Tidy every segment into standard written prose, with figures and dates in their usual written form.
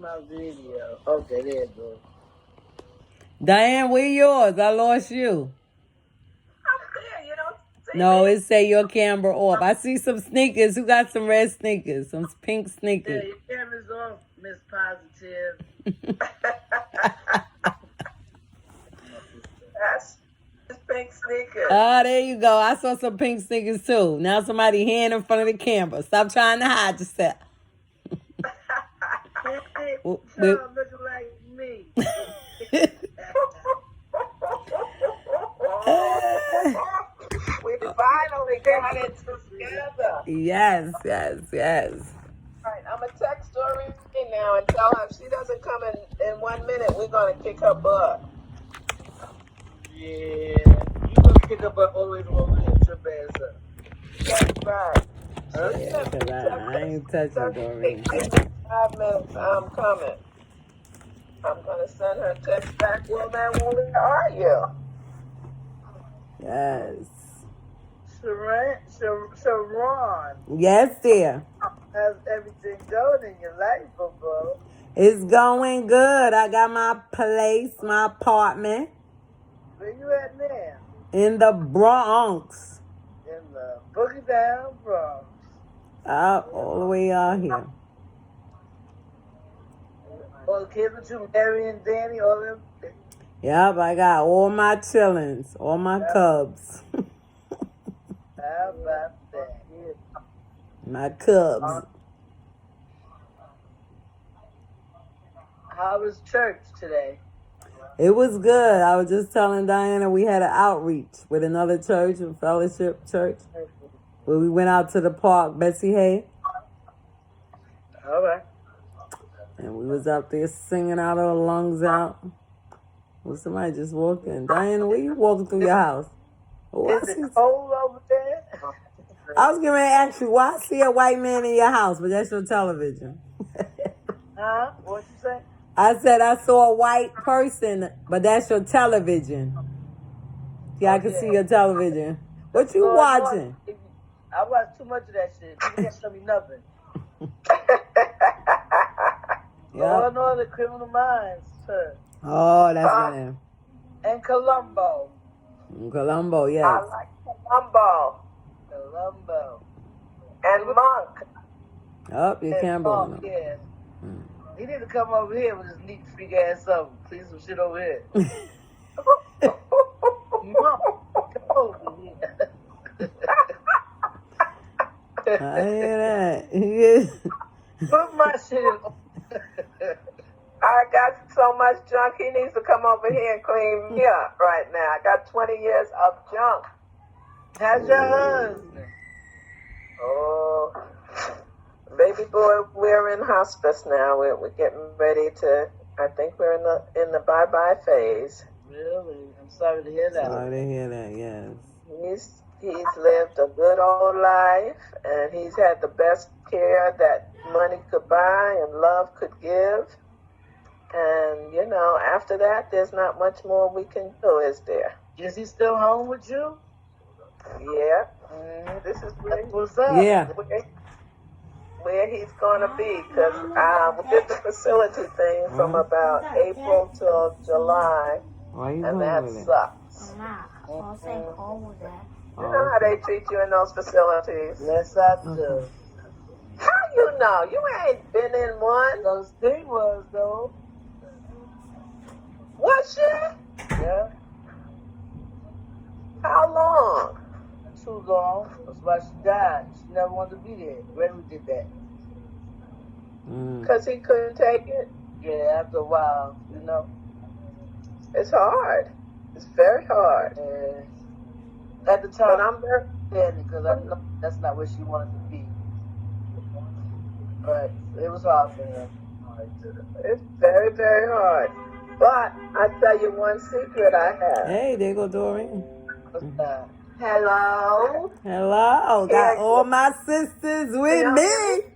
my video. Okay, there it goes. Diane, where yours? I lost you. I'm there, you don't see No, me? it say your camera off. I see some sneakers. Who got some red sneakers? Some pink Yeah, sneakers. your camera's off, Miss Positive. That's pink sneakers. There you go. I saw some pink sneakers too. Now somebody hand in front of the camera. Stop trying to hide yourself. Hey, Well, Charles looking like me. We finally got it together. Yes, yes, yes. All right, I'm going to text Doreen now and tell her if she doesn't come in 1 minute, we're going to kick her butt. Yeah, you going to kick her butt always when we trip ass up. That's right. Yeah, because I ain't touching Doreen. 5 minutes, I'm coming. I'm going to send her a text back. Well, man, where are you? Yes. Sharon, Yes, dear. how's everything going in your life, bro? It's going good. I got my place, my apartment Where you at now? in the Bronx. In the Boogie Down Bronx. Up all the way out here. All the kids with you, Mary and Danny, all them. Yep, I got all my chillins, all my cubs. How about that? My cubs. How was church today? It was good. I was just telling Diana we had an outreach with another church, a fellowship church, where we went out to the park, Betsy Hay, All right. and we was out there singing out our lungs out. Well, somebody just walked in. Diana, where you walking through your house? Oh, Is it cold over there? I was going to ask you, why I see a white man in your house, but that's your television. Huh? What'd you say? I said I saw a white person, but that's your television. Yeah, I can see your television. What you watching? I watch too much of that shit. You can't tell me nothing. Law and Order, Criminal Minds, sir. Oh, that's the name. And Columbo. Columbo, yes. I like Columbo. And Monk. Oh, your camera. Monk, yeah. He need to come over here with his neat freak ass up. Clean some shit over here. Monk, come over here. I hear that. Put my shit in. I got so much junk. He needs to come over here and clean me up right now. I got 20 years of junk. How's your husband? Oh, baby boy, we're in hospice now. We're getting ready to. I think we're in the bye-bye phase. Really? I'm sorry to hear that. Sorry to hear that. Yes. He's lived a good old life, and he's had the best care that money could buy and love could give. And, you know, after that, there's not much more we can do, is there? Is he still home with you? Yeah. This is what's up. Yeah. Where he's going to be, because we did the facility thing from about April till July, and that sucks. You know how they treat you in those facilities? Yes, I do. How you know? You ain't been in one. Those thing was, though. Was she? Yeah. How long? Too long. That's why she died. She never wanted to be there. When we did that. Because he couldn't take it? Yeah, after a while, you know. It's hard. It's very hard. Yeah. At the time, but I'm very sad because I know that's not where she wanted to be. But it was hard for her. It's very, very hard. But I tell you one secret I have. Hey, there go Doreen. What's that? Hello. Hello. Got all my sisters with me.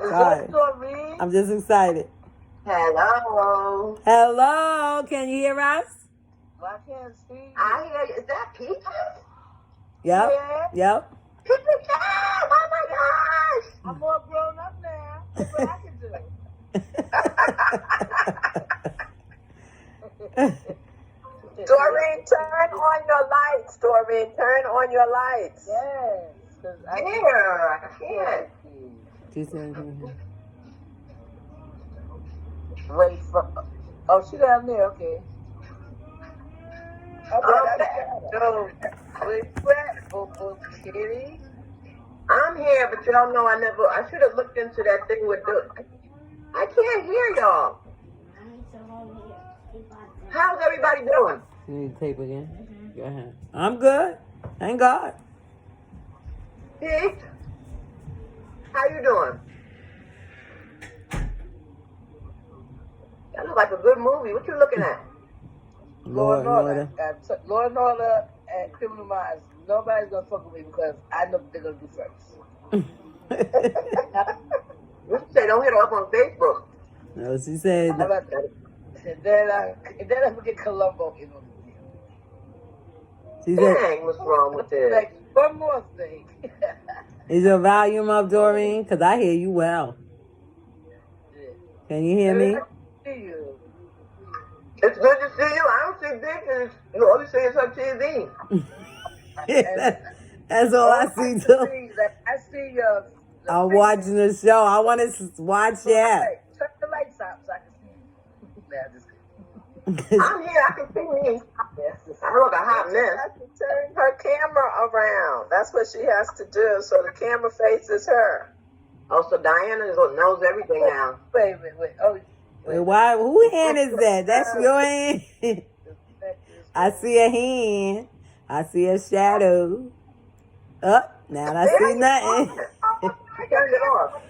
Is that Doreen? I'm just excited. Hello. Hello. Can you hear us? Well, I can't see. I hear you. Is that Peter? Yep. Yeah. Yep. Peter, oh my gosh. I'm more grown up now. That's what I can do. Doreen, turn on your lights. Yes. Here, I can't. She said, Wait for. Oh, she down there. Okay. No. Wait, where? Kitty. I'm here, but y'all know I should have looked into that thing with I can't hear y'all. How's everybody doing? you need to tape again? Go ahead. I'm good. Thank God. Pete? How you doing? That looks like a good movie. What you looking at? Law and Order. Law and Order and Criminal Minds. Nobody's gonna fuck with me because I know what they're gonna do first. You say don't hit her up on Facebook. No, she said. And then I forget Columbo. You know. She said. Dang, what's wrong with this? Like, one more thing. Is your volume up, Doreen? Because I hear you well. Can you hear me? See you. It's good to see you. I don't see pictures. You all you see is her TV. That's all I see, too. I see your. I'm watching the show. I want to watch that. Turn the lights out so I can see you. I'm here. I can see me. I look a hot mess. She has to turn her camera around. That's what she has to do, so the camera faces her. Oh, so Diana knows everything now. Wait. Oh, Wait, why? Whose hand is that? That's your hand. I see a hand. I see a shadow. Now I see nothing. I turned it off.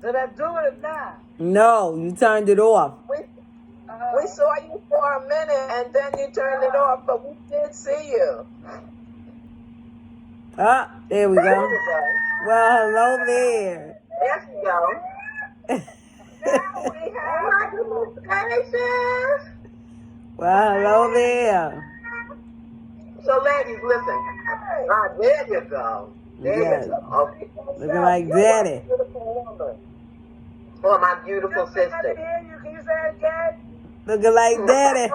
Did I do it or not? No, you turned it off. We saw you for a minute, and then you turned it off, but we did see you. There we go. Well, hello there. There you go. Now we have Patience. Well, hello there. So, ladies, listen. There you go. There Yes. you go. Okay. Looking like daddy. For my beautiful sister. Can you say it again? Looking like daddy.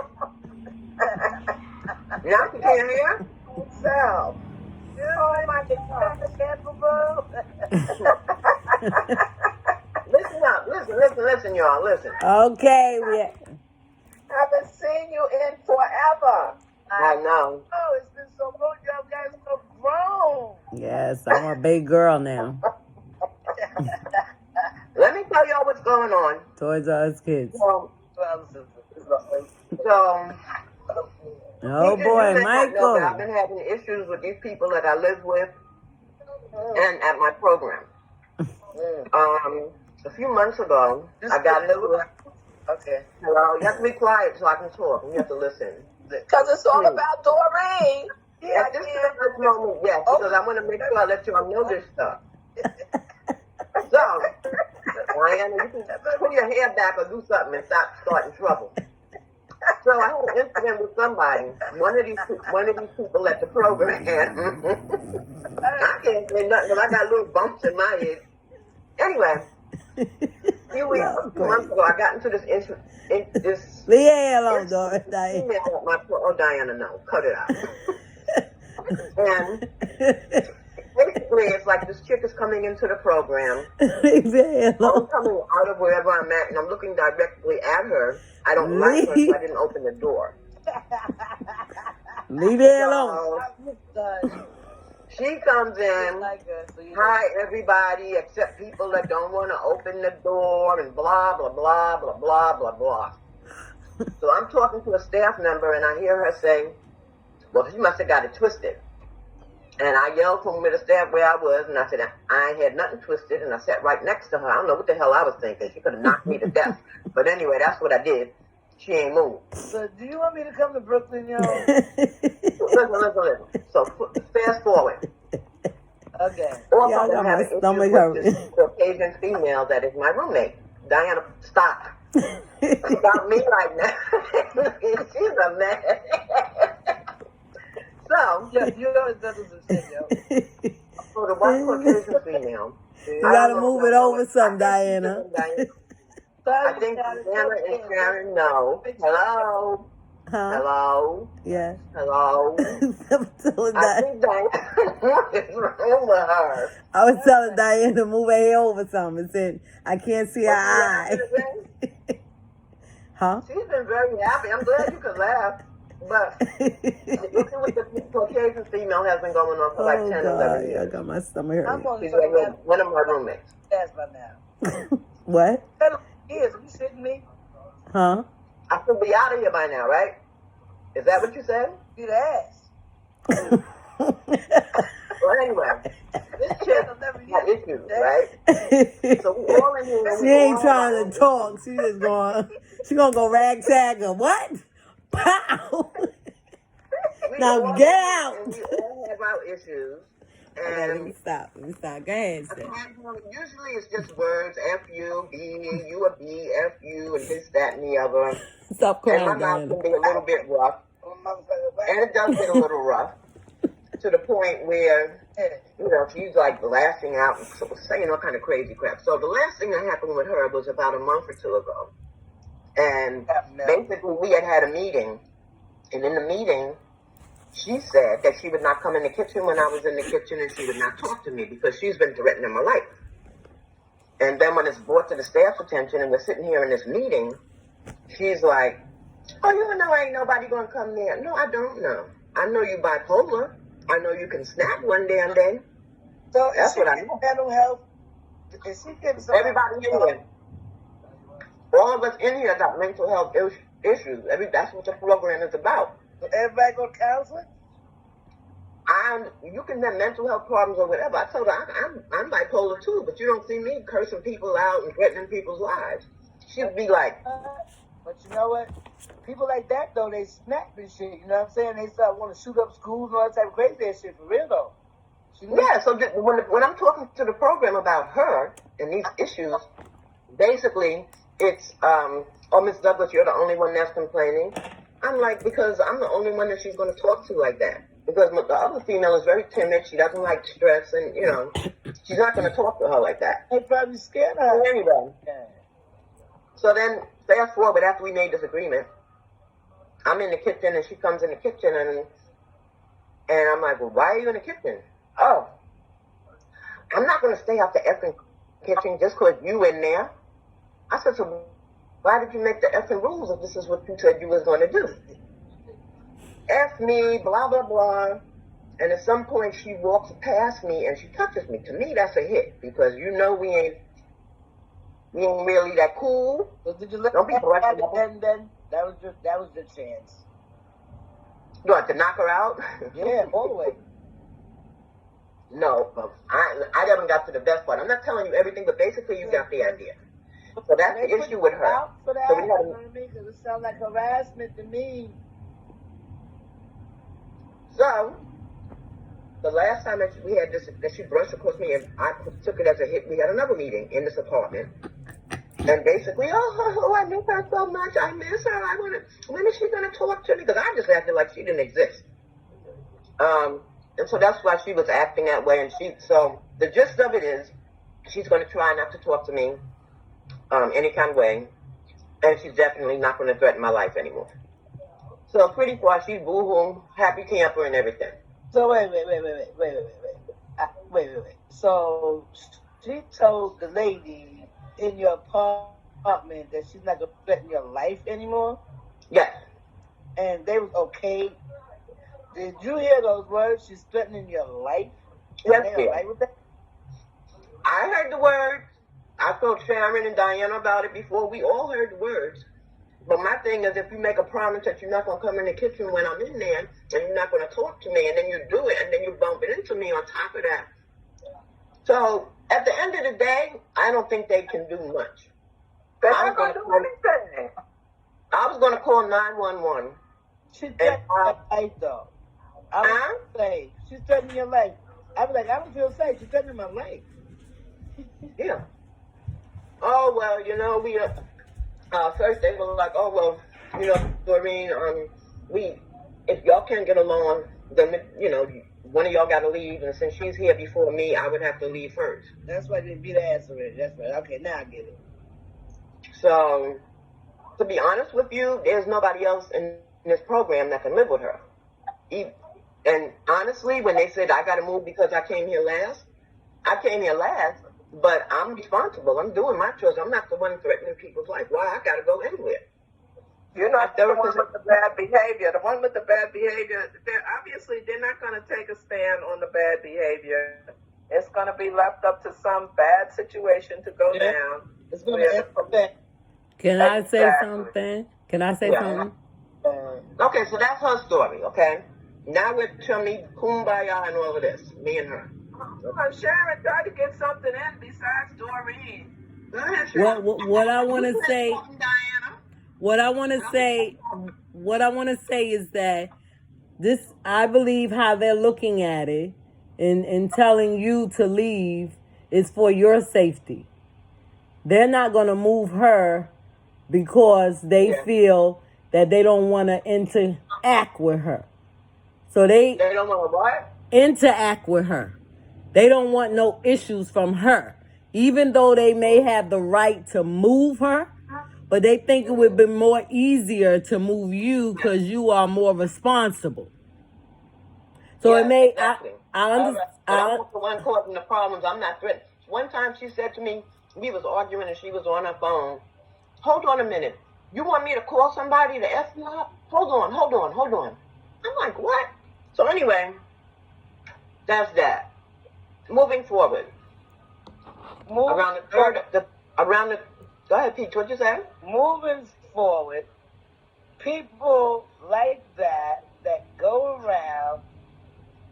Now you can't hear? self. You know, my capable. Listen up. Listen, y'all. Listen. Okay, Haven't seen you in forever. I know. Oh, it's been so long. Y'all guys so grown. Yes, I'm a big girl now. Let me tell y'all what's going on. Toys R Us kids. So Oh boy, Michael. I've been having issues with these people that I live with and at my program. A few months ago, I got into it. Okay. Hello, you have to be quiet so I can talk. You have to listen. Because it's all about Doreen. At this moment, yes, because I want to make sure I let y'all know this stuff. So, Diana, you can put your hair back or do something and stop starting trouble. So I had an incident with somebody. One of these people at the program. I can't say nothing because I got little bumps in my head. Anyway, a few months ago, I got into this Leave your hair alone, Diana. Diana, no, cut it out. And basically, it's like this chick is coming into the program. Leave your hair I'm alone. coming out of wherever I'm at, and I'm looking directly at her. I don't like her, so I didn't open the door. Leave your hair alone. She comes in, hi everybody, except people that don't want to open the door, and blah, blah, blah, blah, blah, blah, blah. So I'm talking to a staff member, and I hear her say, well, she must have got it twisted. And I yelled from the staff where I was, and I said, I had nothing twisted, and I sat right next to her. I don't know what the hell I was thinking. She could have knocked me to death. But anyway, that's what I did. She ain't moved. So, do you want me to come to Brooklyn, yo? Listen. So, fast forward. Okay. Also, I'm having issues with this Caucasian female that is my roommate. Diana, stop. Stop me right now. She's a mess. So, you know it doesn't shit, yo. So the one Caucasian female. You gotta move it over some, Diana. I think Diana and Sharon know. Hello. Hello? Yeah. Hello? I'm telling I Diane. think Diana, what is wrong with her? I was telling Diane to move her hair over something and said, I can't see her Was she eye. laughing again? Huh? She's been very happy. I'm glad you could laugh. But look at what the Caucasian female has been going on for like Oh 10, God, 11 I years. got my stomach I'm hurting. only She's like fucking one of my roommates. ass by now. What? 10 years, are you shitting me? Huh? I should be out of here by now, right? Is that what you said? Beat ass. Well, anyway, this chick got issues, right? So we all in here. She We ain't all trying have to talk. She just going. She gonna go ragtag her. What? Pow! We Now all get in here, out. and we all have our issues. Okay, let me And stop. Let me stop. Go ahead, sis. usually it's just words, F you, B, you a B, F you, and this, that, and the other. Stop And my crying, mouth Diana. can be a little bit rough. And it does get a little rough to the point where, you know, she's like lashing out and saying all kind of crazy crap. So the last thing that happened with her was about a month or two ago. And basically we had a meeting. And in the meeting, she said that she would not come in the kitchen when I was in the kitchen, and she would not talk to me because she's been threatening my life. And then when it's brought to the staff's attention and we're sitting here in this meeting, she's like, oh, you know ain't nobody going to come there. No, I don't know. I know you bipolar. I know you can snap one damn day. So That's what I know. mental health. Is she getting some Everybody in here, all of us in here got mental health issues. That's what the program is about. So everybody go to counseling? You can have mental health problems or whatever. I told her I'm bipolar too, but you don't see me cursing people out and threatening people's lives. She'd be like, but you know what? People like that though, they snap and shit. You know what I'm saying? They start want to shoot up schools and all that type of crazy ass shit for real though. yeah. So when I'm talking to the program about her and these issues, basically it's oh, Miss Douglas, you're the only one that's complaining. I'm like, because I'm the only one that she's going to talk to like that. Because the other female is very timid. She doesn't like stress, and, you know, she's not going to talk to her like that. They probably scared her. So anyway, Yeah. so then fast forward after we made this agreement, I'm in the kitchen, and she comes in the kitchen, and I'm like, well, why are you in the kitchen? Oh, I'm not going to stay out the effing kitchen just because you in there. I said, so why did you make the effing rules if this is what you said you was going to do? F me, blah, blah, blah. And at some point, she walks past me and she touches me. To me, that's a hit because you know we ain't really that cool. So did you let Don't be brushing her then? That was the chance. You want to knock her out? Yeah, all the way. No, but I haven't got to the best part. I'm not telling you everything, but basically you got the idea. So that's the issue with her. Out for that, So we had you know what I mean? Because it sounds like harassment to me. So, the last time that we had this, that she brushed across me, and I took it as a hit, we had another meeting in this apartment. And basically, oh, I miss her so much. I miss her. When is she going to talk to me? Because I just acted like she didn't exist. And so that's why she was acting that way. And so the gist of it is, she's going to try not to talk to me any kind of way. And she's definitely not going to threaten my life anymore. So pretty far, she's boo-hoo, happy camper and everything. So wait. So she told the lady in your apartment that she's not going to threaten your life anymore? Yes. And they was okay. Did you hear those words? She's threatening your life? Yes, they all right with that? I heard the words. I told Sharon and Diana about it before. We all heard the words. But my thing is, if you make a promise that you're not going to come in the kitchen when I'm in there, and you're not going to talk to me, and then you do it, and then you bump it into me on top of that. So, at the end of the day, I don't think they can do much. They're not going to do anything. I was going to call 911. She's threatening your life, though. I would say, she's threatening your life. I was like, I don't feel safe. She's threatening my life. Yeah. Oh, well, you know, we... first they were like, oh, well, you know, Doreen, if y'all can't get along, then, you know, one of y'all got to leave. And since she's here before me, I would have to leave first. That's why they beat the ass already. That's right. Okay, now I get it. So, to be honest with you, there's nobody else in in this program that can live with her. And honestly, when they said I got to move because I came here last, but I'm responsible. I'm doing my chores. I'm not the one threatening people's life. Why I got to go anywhere? You're not the one with the bad behavior. The one with the bad behavior, they're not going to take a stand on the bad behavior. It's going to be left up to some bad situation to go down. It's going to end up there. Can I say something? Can I say something? Okay, so that's her story, okay? Now we're telling me kumbaya and all of this, me and her. Sharon tried to get something in besides Doreen. What I want to say, what I want to say is that this, I believe how they're looking at it and telling you to leave is for your safety. They're not going to move her because they feel that they don't want to interact with her. So they don't want to what? Interact with her. They don't want no issues from her. Even though they may have the right to move her, but they think it would be more easier to move you because you are more responsible. So it may, exactly. I understand. I'm not the one causing the problems. I'm not threatening. One time she said to me, we was arguing and she was on her phone. Hold on a minute. You want me to call somebody to F you up? Hold on. I'm like, what? So anyway, that's that. Moving forward. Go ahead, Peach, what you say? Moving forward, people like that go around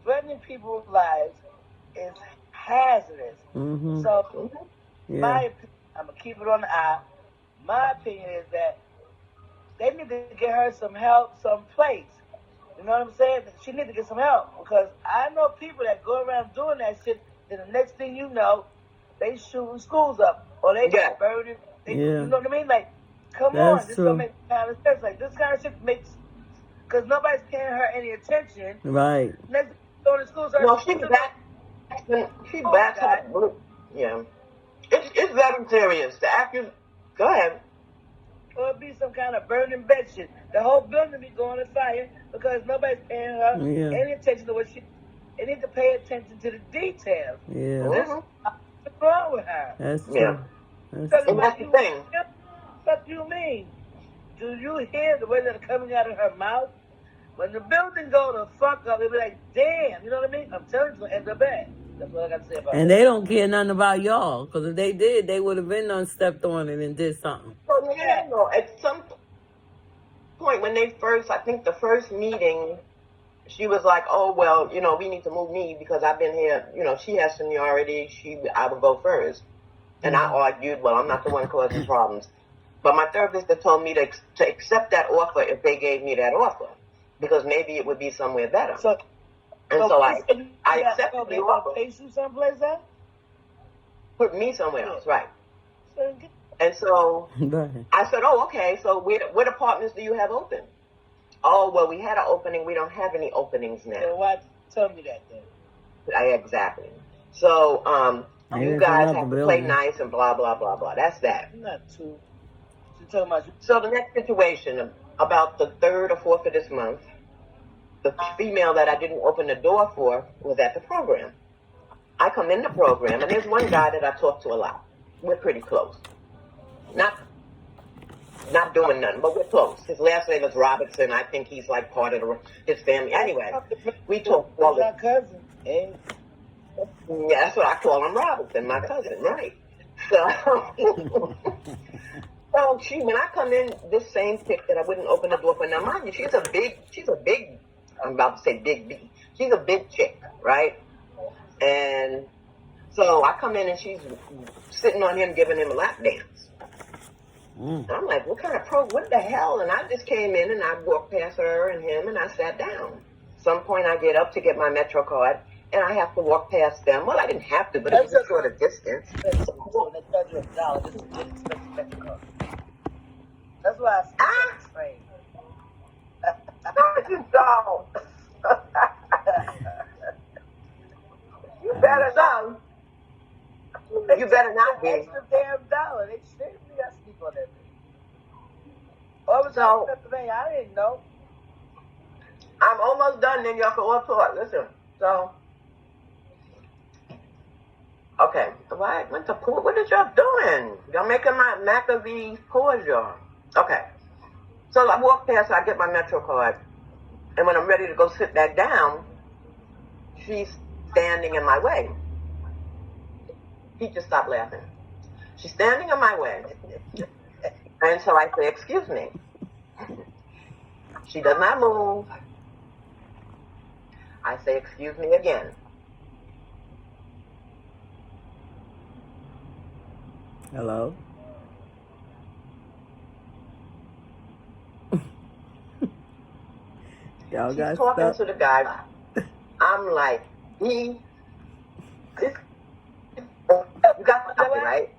threatening people's lives is hazardous. Mm-hmm. So, my opinion, I'm going to keep it on the eye. My opinion is that they need to get her some help someplace. You know what I'm saying? She need to get some help because I know people that go around doing that shit, and the next thing you know, they shooting schools up or they burning. You know what I mean? Like, come on, this don't make kind of sense. Like, this kind of shit makes, because nobody's paying her any attention. Right. Next thing going to schools. Well, she back. Yeah. It's very serious. The actors. Go ahead. Or it be some kind of burning bed shit. The whole building be going to fire because nobody's paying her any attention to what she. They need to pay attention to the details. Yeah. What's wrong with her? That's true. Yeah. That's the thing. What do you mean? Do you hear the words that are coming out of her mouth? When the building go to fuck up, they be like, damn, you know what I mean? I'm telling you, it's going to end up bad. That's what I got to say about it. And they don't care nothing about y'all, because if they did, they would have been done stepped on it and did something. Well, at some point when they first, I think the first meeting, she was like, oh, well, we need to move me because I've been here, she has seniority, I would go first. And I argued, well, I'm not the one causing problems. But my therapist had told me to accept that offer if they gave me that offer, because maybe it would be somewhere better. So I accepted the offer. Place you someplace else? Put me somewhere else, right. And so I said, oh, okay, so what apartments do you have open? Oh, well, we had an opening. We don't have any openings now. So why tell me that then? Exactly. So you guys have to play nice and blah, blah, blah, blah. That's that. Not too. So the next situation, about the 3rd or 4th of this month, the female that I didn't open the door for was at the program. I come in the program, and there's one guy that I talk to a lot. We're pretty close. Not doing nothing, but we're close. His last name is Robertson. I think he's like part of his family. Anyway, we talk all the cousin. Yeah, that's what I call him, Robertson, my cousin, right? So, when I come in, this same chick that I wouldn't open the door for, now mind you, she's a big, I'm about to say big B. She's a big chick, right? And so I come in and she's sitting on him, giving him a lap dance. And I'm like, what the hell? And I just came in and I walked past her and him and I sat down. Some point I get up to get my Metro card and I have to walk past them. Well, I didn't have to, but it was a short of distance. That's why I said explain. No, you don't. You better not. You better not be. Extra damn dollar. They shouldn't be asleep on that thing. I didn't know. I'm almost done, then y'all can all talk. Listen, so, okay, why went to pool? What is y'all doing? Y'all making my McAfee pause, y'all. Okay, so I walk past, I get my Metro card, and when I'm ready to go sit back down, she's standing in my way. He just stopped laughing. She's standing in my way, and so I say, excuse me. She does not move. I say, excuse me again. Hello? Y'all She's got talking stuck? to the guy. I'm like, you got something, right?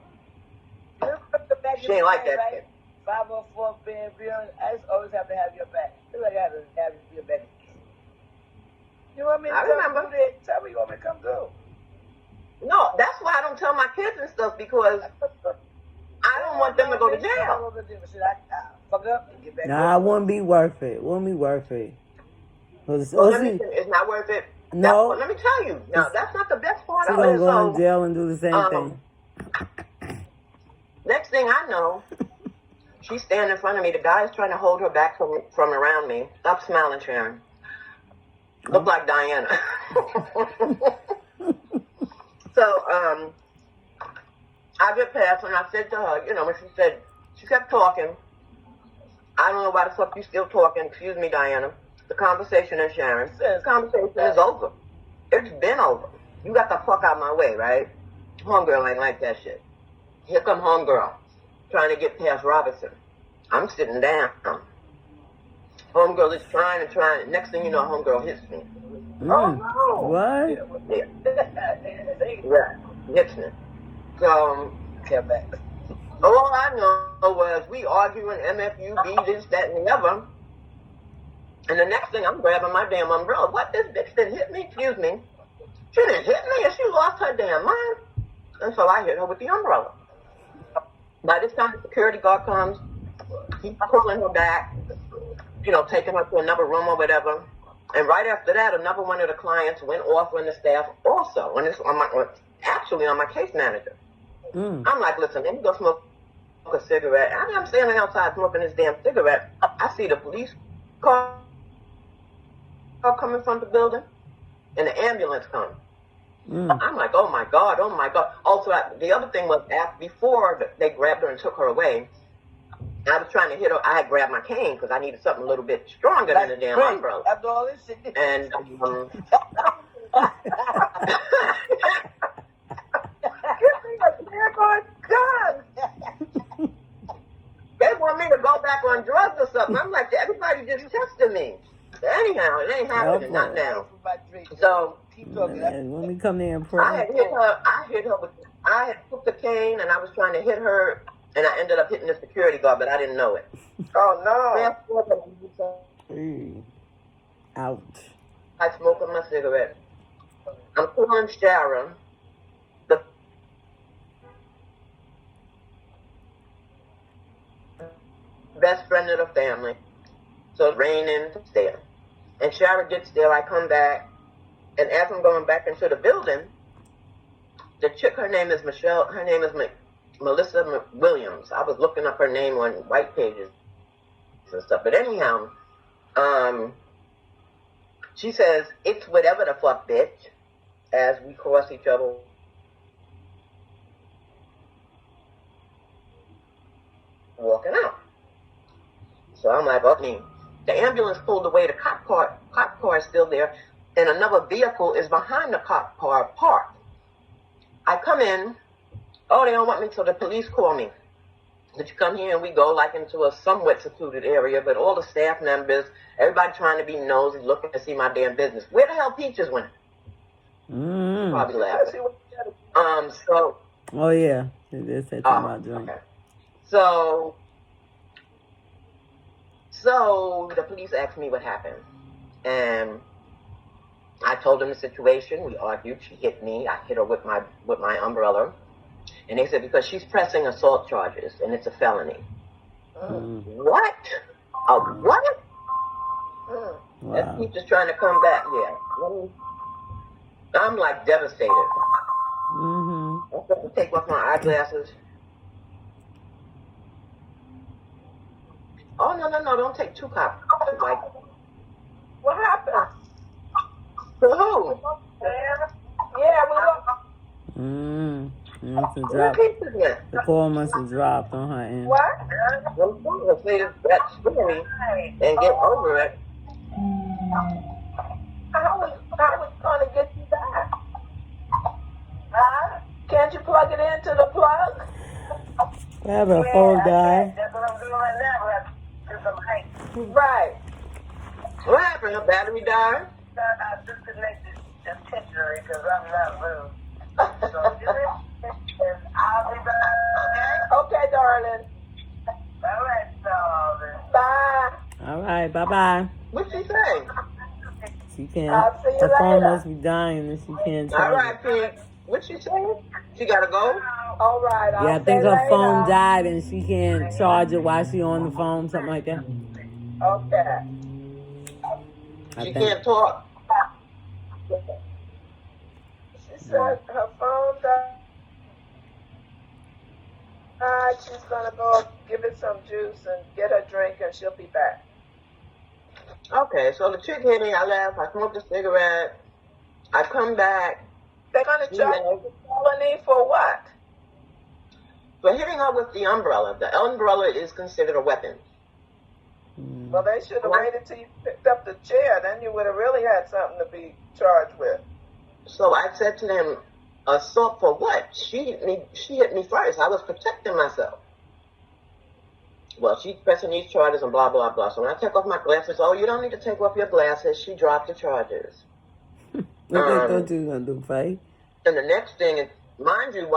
She ain't like that shit. 504 being real, I just always have to have your back. I feel like I have to have your back. You want me to I come remember. do that? Tell me you want me to come do. No, that's why I don't tell my kids and stuff, because I don't want them to go to jail. Should I fuck up and get back? Nah, it wouldn't be worth it. Wouldn't be worth it. Well, it's not worth it. No. Let me tell you. Now, that's not the best part She's of gonna it. go in jail and do the same thing. Next thing I know, she's standing in front of me. The guy's trying to hold her back from around me. Stop smiling, Sharon. Look like Diana. So, I get past and I said to her, when she kept talking, I don't know why the fuck you still talking. Excuse me, Diana. The conversation is Sharon. The conversation is over. It's been over. You got the fuck out of my way, right? Homegirl ain't like that shit. Here come homegirl, trying to get past Robinson. I'm sitting down. Homegirl is trying. Next thing you know, homegirl hits me. Oh, no. What? Yeah. Hits me. So, Come back. all I know was we arguing MFUB, this, that, and the other. And the next thing, I'm grabbing my damn umbrella. What, this bitch didn't hit me? Excuse me. She didn't hit me, and she lost her damn mind. And so I hit her with the umbrella. By this time, the security guard comes. He's pulling her back, taking her to another room or whatever. And right after that, another one of the clients went off on the staff also. And it's actually on my case manager. I'm like, listen, let me go smoke a cigarette. I'm standing outside smoking this damn cigarette. I see the police car coming from the building, and the ambulance comes. I'm like, oh my God. Also, the other thing was, before they grabbed her and took her away, I was trying to hit her. I had grabbed my cane because I needed something a little bit stronger than the damn umbrella. After all this shit. And they want me to go back on drugs or something. I'm like, everybody just tested me. Anyhow, it ain't happening, not now. So, when we come there and pray. I had took the cane and I was trying to hit her, and I ended up hitting the security guard, but I didn't know it. Oh no. Ouch. I smoking my cigarette. I'm calling Sharon, the best friend of the family. So it's raining there. And Sharon gets there, I come back, and as I'm going back into the building, the chick, her name is Melissa Williams. I was looking up her name on white pages and stuff. But anyhow, she says, it's whatever the fuck, bitch, as we cross each other. Walking out. So I'm like, okay. The ambulance pulled away. The cop car is still there, and another vehicle is behind the cop car parked. I come in. Oh, they don't want me, so the police call me. Did you come here? And we go like into a somewhat secluded area, but all the staff members, everybody trying to be nosy, looking to see my damn business. Where the hell Peaches went? Probably laughing. So. Oh yeah, they said something about doing. Okay. So the police asked me what happened, and I told them the situation. We argued. She hit me. I hit her with my umbrella, and they said because she's pressing assault charges and it's a felony. What? A what? That teeth is trying to come back. Yeah. I'm like devastated. Mm-hmm. I have to take off my eyeglasses. Oh, no, don't take 2 copies. Like, What happened? to who? Yeah, we look. Must have Who dropped. keeps it? The call must have dropped on her end. What? I'm trying to say that story and get over it. How was going to get you back? Huh? Can't you plug it into the plug? Have a phone die. That's what I'm doing right now. Right. What happened? Her battery died? I disconnected intentionally because I'm not rude. So give it, and I'll be back. Okay, darling. All right, darling. Bye. All right, bye-bye. What'd she say? She can't. I'll see you Her phone later. must be dying and she can't All charge right, it. Pete. What'd she say? She gotta go? All right, I'll Yeah, I think see her you phone later. died and she can't charge it while she on the phone, something like that. Okay. She can't talk. She said her phone died. She's gonna go give it some juice and get her drink, and she'll be back. Okay, so the chick hit me. I left. I smoked a cigarette. I come back. They're gonna charge you for felony for what? For hitting her with the umbrella. The umbrella is considered a weapon. Well, they should have waited till you picked up the chair. Then you would have really had something to be charged with. So I said to them, assault for what? She hit me first. I was protecting myself. Well, she's pressing these charges and blah, blah, blah. So when I take off my glasses, oh, you don't need to take off your glasses. She dropped the charges. What they thought you was going to do, fight? And the next thing, is, mind you,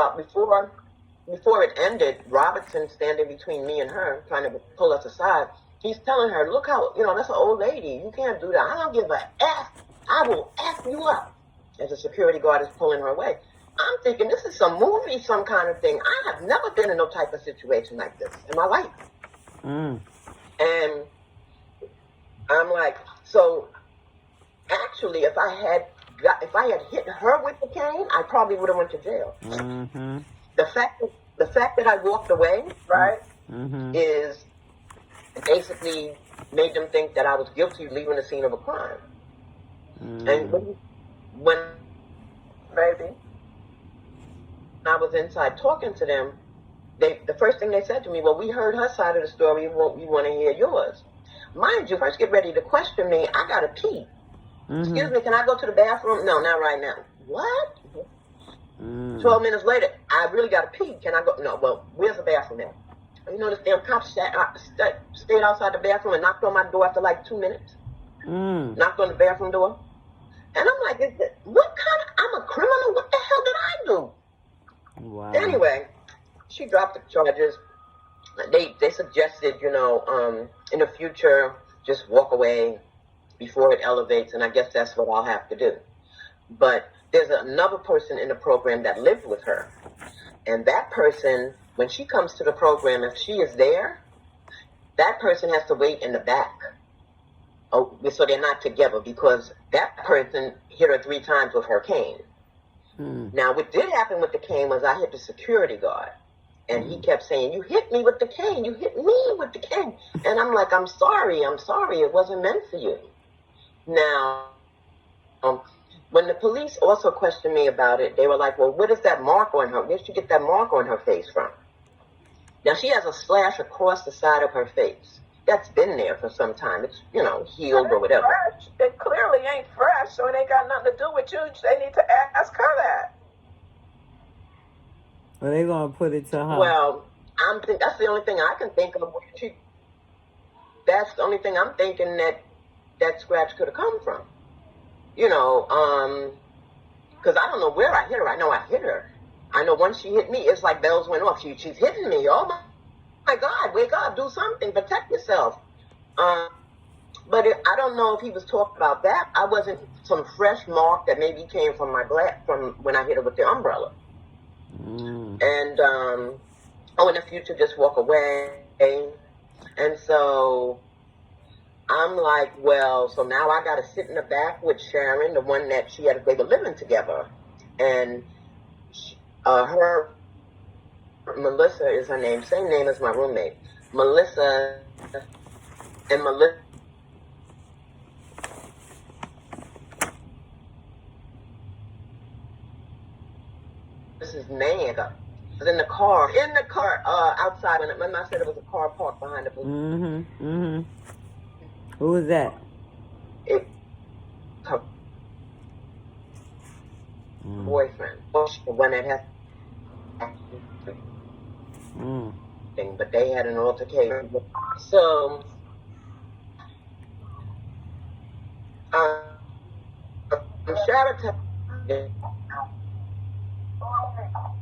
before it ended, Robertson standing between me and her, trying to pull us aside, he's telling her, look how, that's an old lady. You can't do that. I don't give a F. I will F you up. As a security guard is pulling her away. I'm thinking, this is some movie, some kind of thing. I have never been in no type of situation like this in my life. And I'm like, so actually, if I had hit her with the cane, I probably would have went to jail. Mm-hmm. The fact that I walked away, right, is basically made them think that I was guilty of leaving the scene of a crime. And when baby, I was inside talking to them, the first thing they said to me, well, we heard her side of the story, we want to hear yours. Mind you, first get ready to question me, I gotta pee. Excuse me, can I go to the bathroom? No, not right now. What? 12 minutes later, I really gotta pee. Can I go? No, well, where's the bathroom now? You know, this damn cop stayed outside the bathroom and knocked on my door after like 2 minutes. Knocked on the bathroom door. And I'm like, I'm a criminal? What the hell did I do? Wow. Anyway, she dropped the charges. They suggested, in the future, just walk away before it elevates, and I guess that's what I'll have to do. But there's another person in the program that lived with her. And that person, when she comes to the program, if she is there, that person has to wait in the back. Oh, so they're not together because that person hit her 3 times with her cane. Now, what did happen with the cane was I hit the security guard. And he kept saying, you hit me with the cane. You hit me with the cane. And I'm like, I'm sorry. It wasn't meant for you. Now, when the police also questioned me about it, they were like, well, what is that mark on her? Where did you get that mark on her face from? Now, she has a slash across the side of her face. That's been there for some time. It's, healed or whatever. Fresh. It clearly ain't fresh, so it ain't got nothing to do with you. They need to ask her that. Well, they going to put it to her. Well, that's the only thing I can think of. That's the only thing I'm thinking that scratch could have come from. Because I don't know where I hit her. I know I hit her. I know once she hit me, it's like bells went off. She's hitting me. Oh, my God, wake up, do something, protect yourself. But I don't know if he was talking about that. I wasn't some fresh mark that maybe came from from when I hit her with the umbrella. And, in the future, just walk away. And so I'm like, well, so now I got to sit in the back with Sharon, the one that they were living together. And her, Melissa is her name, same name as my roommate. Melissa and Melissa's man was in the car, outside. When I said it was a car parked behind the police. Mm-hmm. Mm-hmm. Who was that? Her boyfriend, the one that has thing, but they had an altercation. So, shout out to.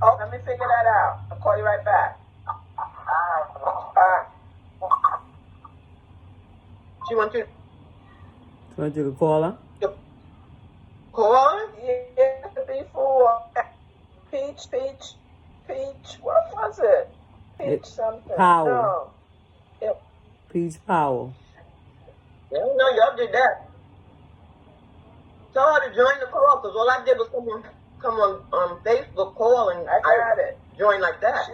Oh, let me figure that out. I'll call you right back. She wants you to call her? to call her? Yeah, before. Peach. What was it? Peach something. Powell. No. Yep. Peach Powell. I don't know, y'all did that. Tell her to join the call, because all I did was come on Facebook call, and I got it. Join like that.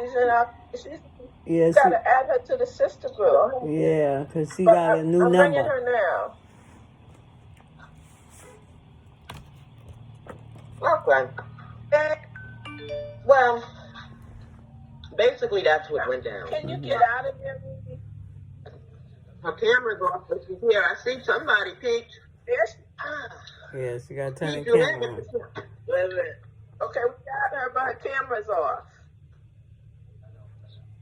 You got to add her to the sister group. Yeah, because she got a new I'm number. bringing her now. Okay. Well, basically that's what went down. Can you get out of here? Her camera's off, but she's here. I see somebody, Peach. Yes. Yeah, she got to turn the Peach, camera on. Wait a minute. Okay, we got her, but her camera's off.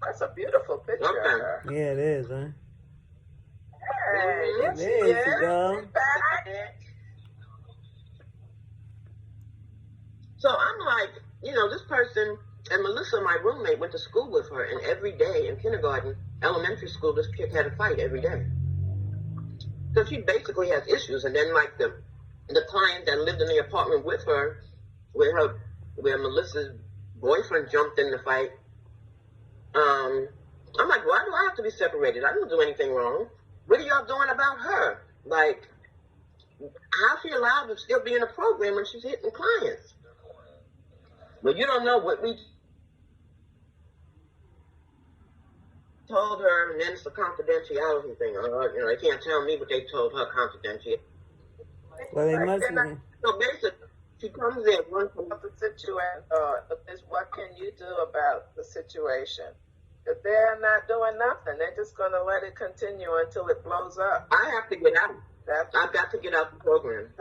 That's a beautiful picture of her. Yeah, it is, huh? Hey, There she go. So I'm like, this person, and Melissa, my roommate, went to school with her, and every day in kindergarten, elementary school, this kid had a fight every day. So she basically has issues, and then like the client that lived in the apartment with her, where Melissa's boyfriend jumped in the fight, I'm like, why do I have to be separated? I didn't do anything wrong. What are y'all doing about her? Like, how's she allowed to still be in a program when she's hitting clients? But you don't know what we told her, and then it's a confidentiality thing. They can't tell me what they told her confidentially. Well, they must be. So basically, she comes in once a month. The situation is what can you do about the situation? If they're not doing nothing, they're just going to let it continue until it blows up. I have to get out. I've got to get out the program.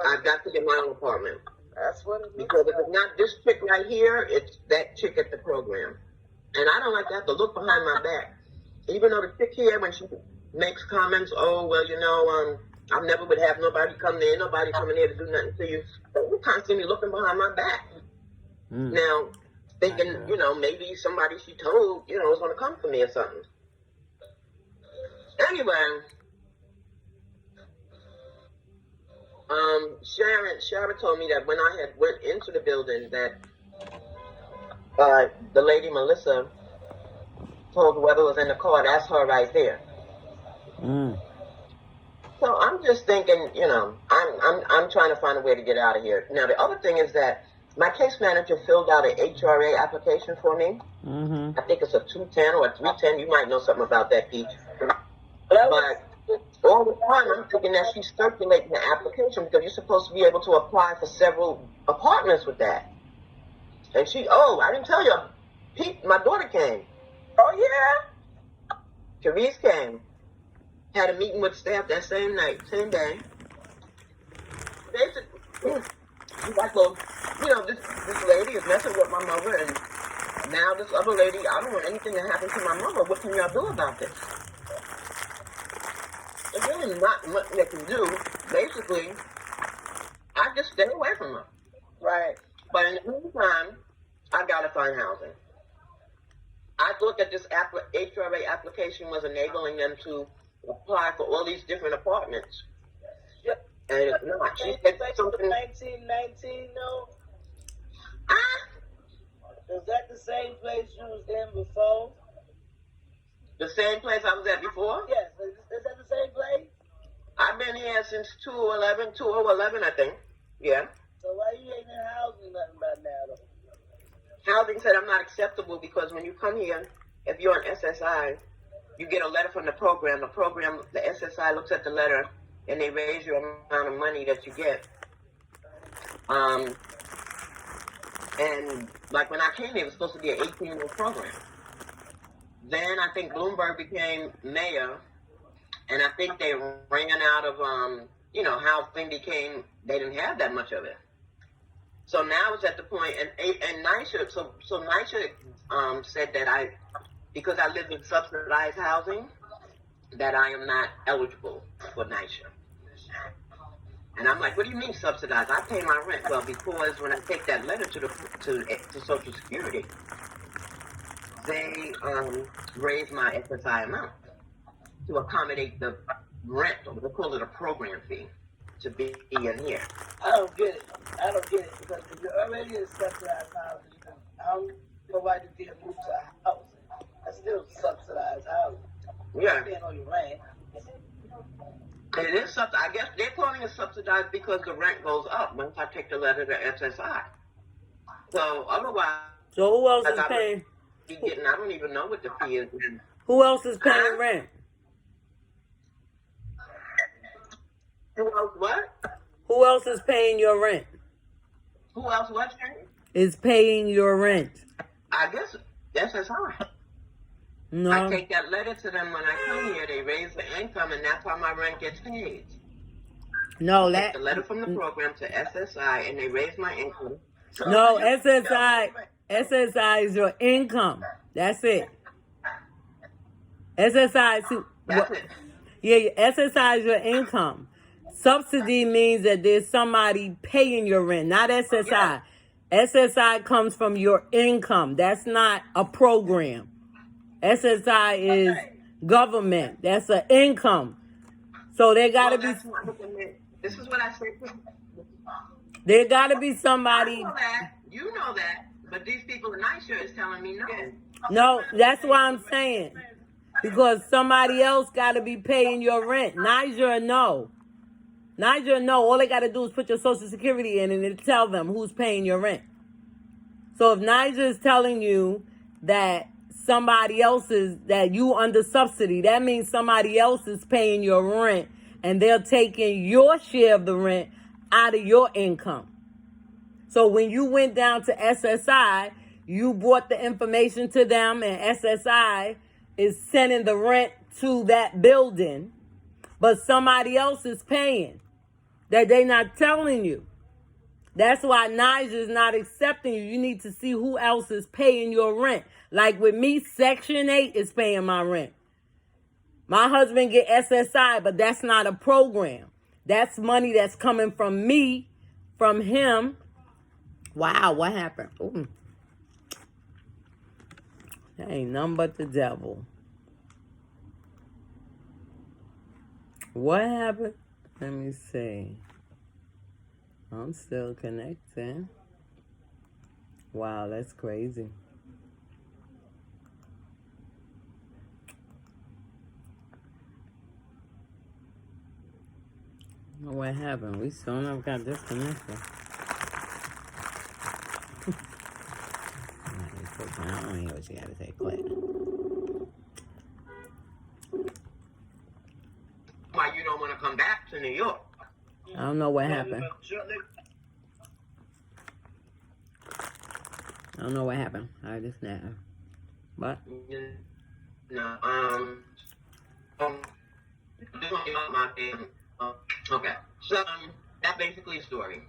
I've got to get my own apartment. That's what it is. Because if it's not this chick right here, it's that chick at the program. And I don't like to have to look behind my back. Even though the chick here, when she makes comments, oh, well, I never would have nobody come there, nobody coming there to do nothing to you. But you're constantly looking behind my back. Now, thinking, maybe somebody she told, is going to come for me or something. Anyway, Sharon told me that when I had went into the building that the lady Melissa told whoever was in the car, that's her right there. So I'm just thinking, I'm trying to find a way to get out of here. Now the other thing is that my case manager filled out an HRA application for me. I think it's a 210 or a 310. You might know something about that, Peach. But all the time I'm thinking that she's circulating the application because you're supposed to be able to apply for several apartments with that. And I didn't tell you, Pete, my daughter came. Oh, yeah? Therese came. Had a meeting with staff that same night, same day. Basically, she's like, well, this lady is messing with my mother, and now this other lady, I don't want anything to happen to my mother. What can y'all do about this? There's really not much they can do. Basically, I just stay away from her. Right. But in the meantime, I gotta find housing. I thought that this HRA application was enabling them to apply for all these different apartments. Yep. And it's not. She said something. 1919, no? Is that the same place you was in before? The same place I was at before? Yes. Is that the same place? I've been here since 2011, I think. Yeah. So why you ain't in housing nothing by now, though? Housing said I'm not acceptable because when you come here, if you're on SSI, you get a letter from the program. The SSI looks at the letter and they raise your amount of money that you get. And like when I came here, it was supposed to be an 18-year program. Then I think Bloomberg became mayor, and I think they ran out of, how thing became, they didn't have that much of it. So now it's at the point, and NYCHA, so NYCHA said that because I live in subsidized housing, that I am not eligible for NYCHA. And I'm like, what do you mean subsidized? I pay my rent. Well, because when I take that letter to Social Security, they raise my SSI amount to accommodate the rent, or they call it a program fee, to be in here. I don't get it because if you're already in subsidized housing, I don't know why you didn't move to a house. That's still subsidized housing. Yeah. You're paying on your rent. It is I guess they're calling it subsidized because the rent goes up once I take the letter to SSI. So otherwise, So who else is paying? I don't even know what the fee is. Who else is paying rent? Who else what? Who else is paying your rent? Who else what? Is paying your rent? I guess SSI. No. I take that letter to them when I come here. They raise the income, and that's how my rent gets paid. No, I take the letter from the program to SSI, and they raise my income. No, SSI is your income. That's it. SSI is That's it. Yeah, SSI is your income. Subsidy means that there's somebody paying your rent, not SSI. Yeah. SSI comes from your income. That's not a program. SSI is government. That's an income. So there got to be. This is what I said. There got to be somebody. I know that. You know that. But these people in NYCHA is telling me no. No, that's why I'm saying. Because somebody else got to be paying your rent. NYCHA, no. NYCHA, no. All they got to do is put your Social Security in and it'll tell them who's paying your rent. So if NYCHA is telling you that somebody else that you under subsidy, that means somebody else is paying your rent and they're taking your share of the rent out of your income. So when you went down to SSI, you brought the information to them and SSI is sending the rent to that building, but somebody else is paying that they're not telling you. That's why NYCHA is not accepting you. You need to see who else is paying your rent. Like with me, Section 8 is paying my rent. My husband get SSI, but that's not a program. That's money that's coming from me, from him. Wow, what happened? Ooh. That ain't nothing but the devil. What happened? Let me see. I'm still connecting. Wow, that's crazy. What happened? We still never got disconnected. I don't hear what you gotta say. Go ahead. Why you don't want to come back to New York? I don't know what happened. I don't know what happened. I just now. What? No. Okay. So that's basically the story.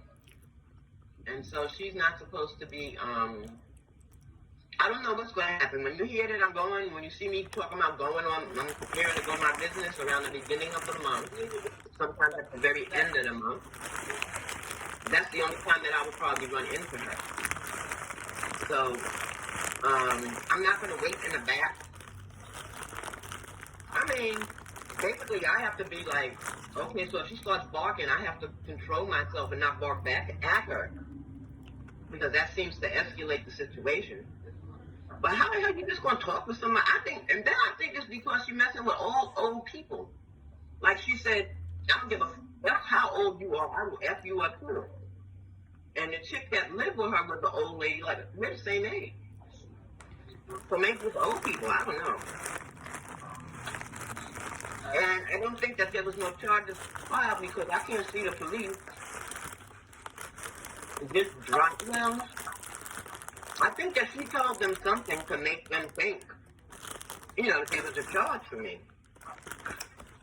And so she's not supposed to be. I don't know what's going to happen. When you hear that I'm going, when you see me talking about going on, I'm preparing to go my business around the beginning of the month, sometimes at the very end of the month. That's the only time that I would probably run into her. So, I'm not going to wait in the back. I mean, basically, I have to be like, okay, so if she starts barking, I have to control myself and not bark back at her. Because that seems to escalate the situation. But how the hell you just going to talk with somebody? I think it's because she's messing with all old people. Like she said, I don't give a that's how old you are. I will F you up too. And the chick that lived with her was the old lady, like we're the same age. So maybe with old people, I don't know. And I don't think that there was no charges filed because I can't see the police just drop them. I think that she told them something to make them think, you know, there was a charge for me.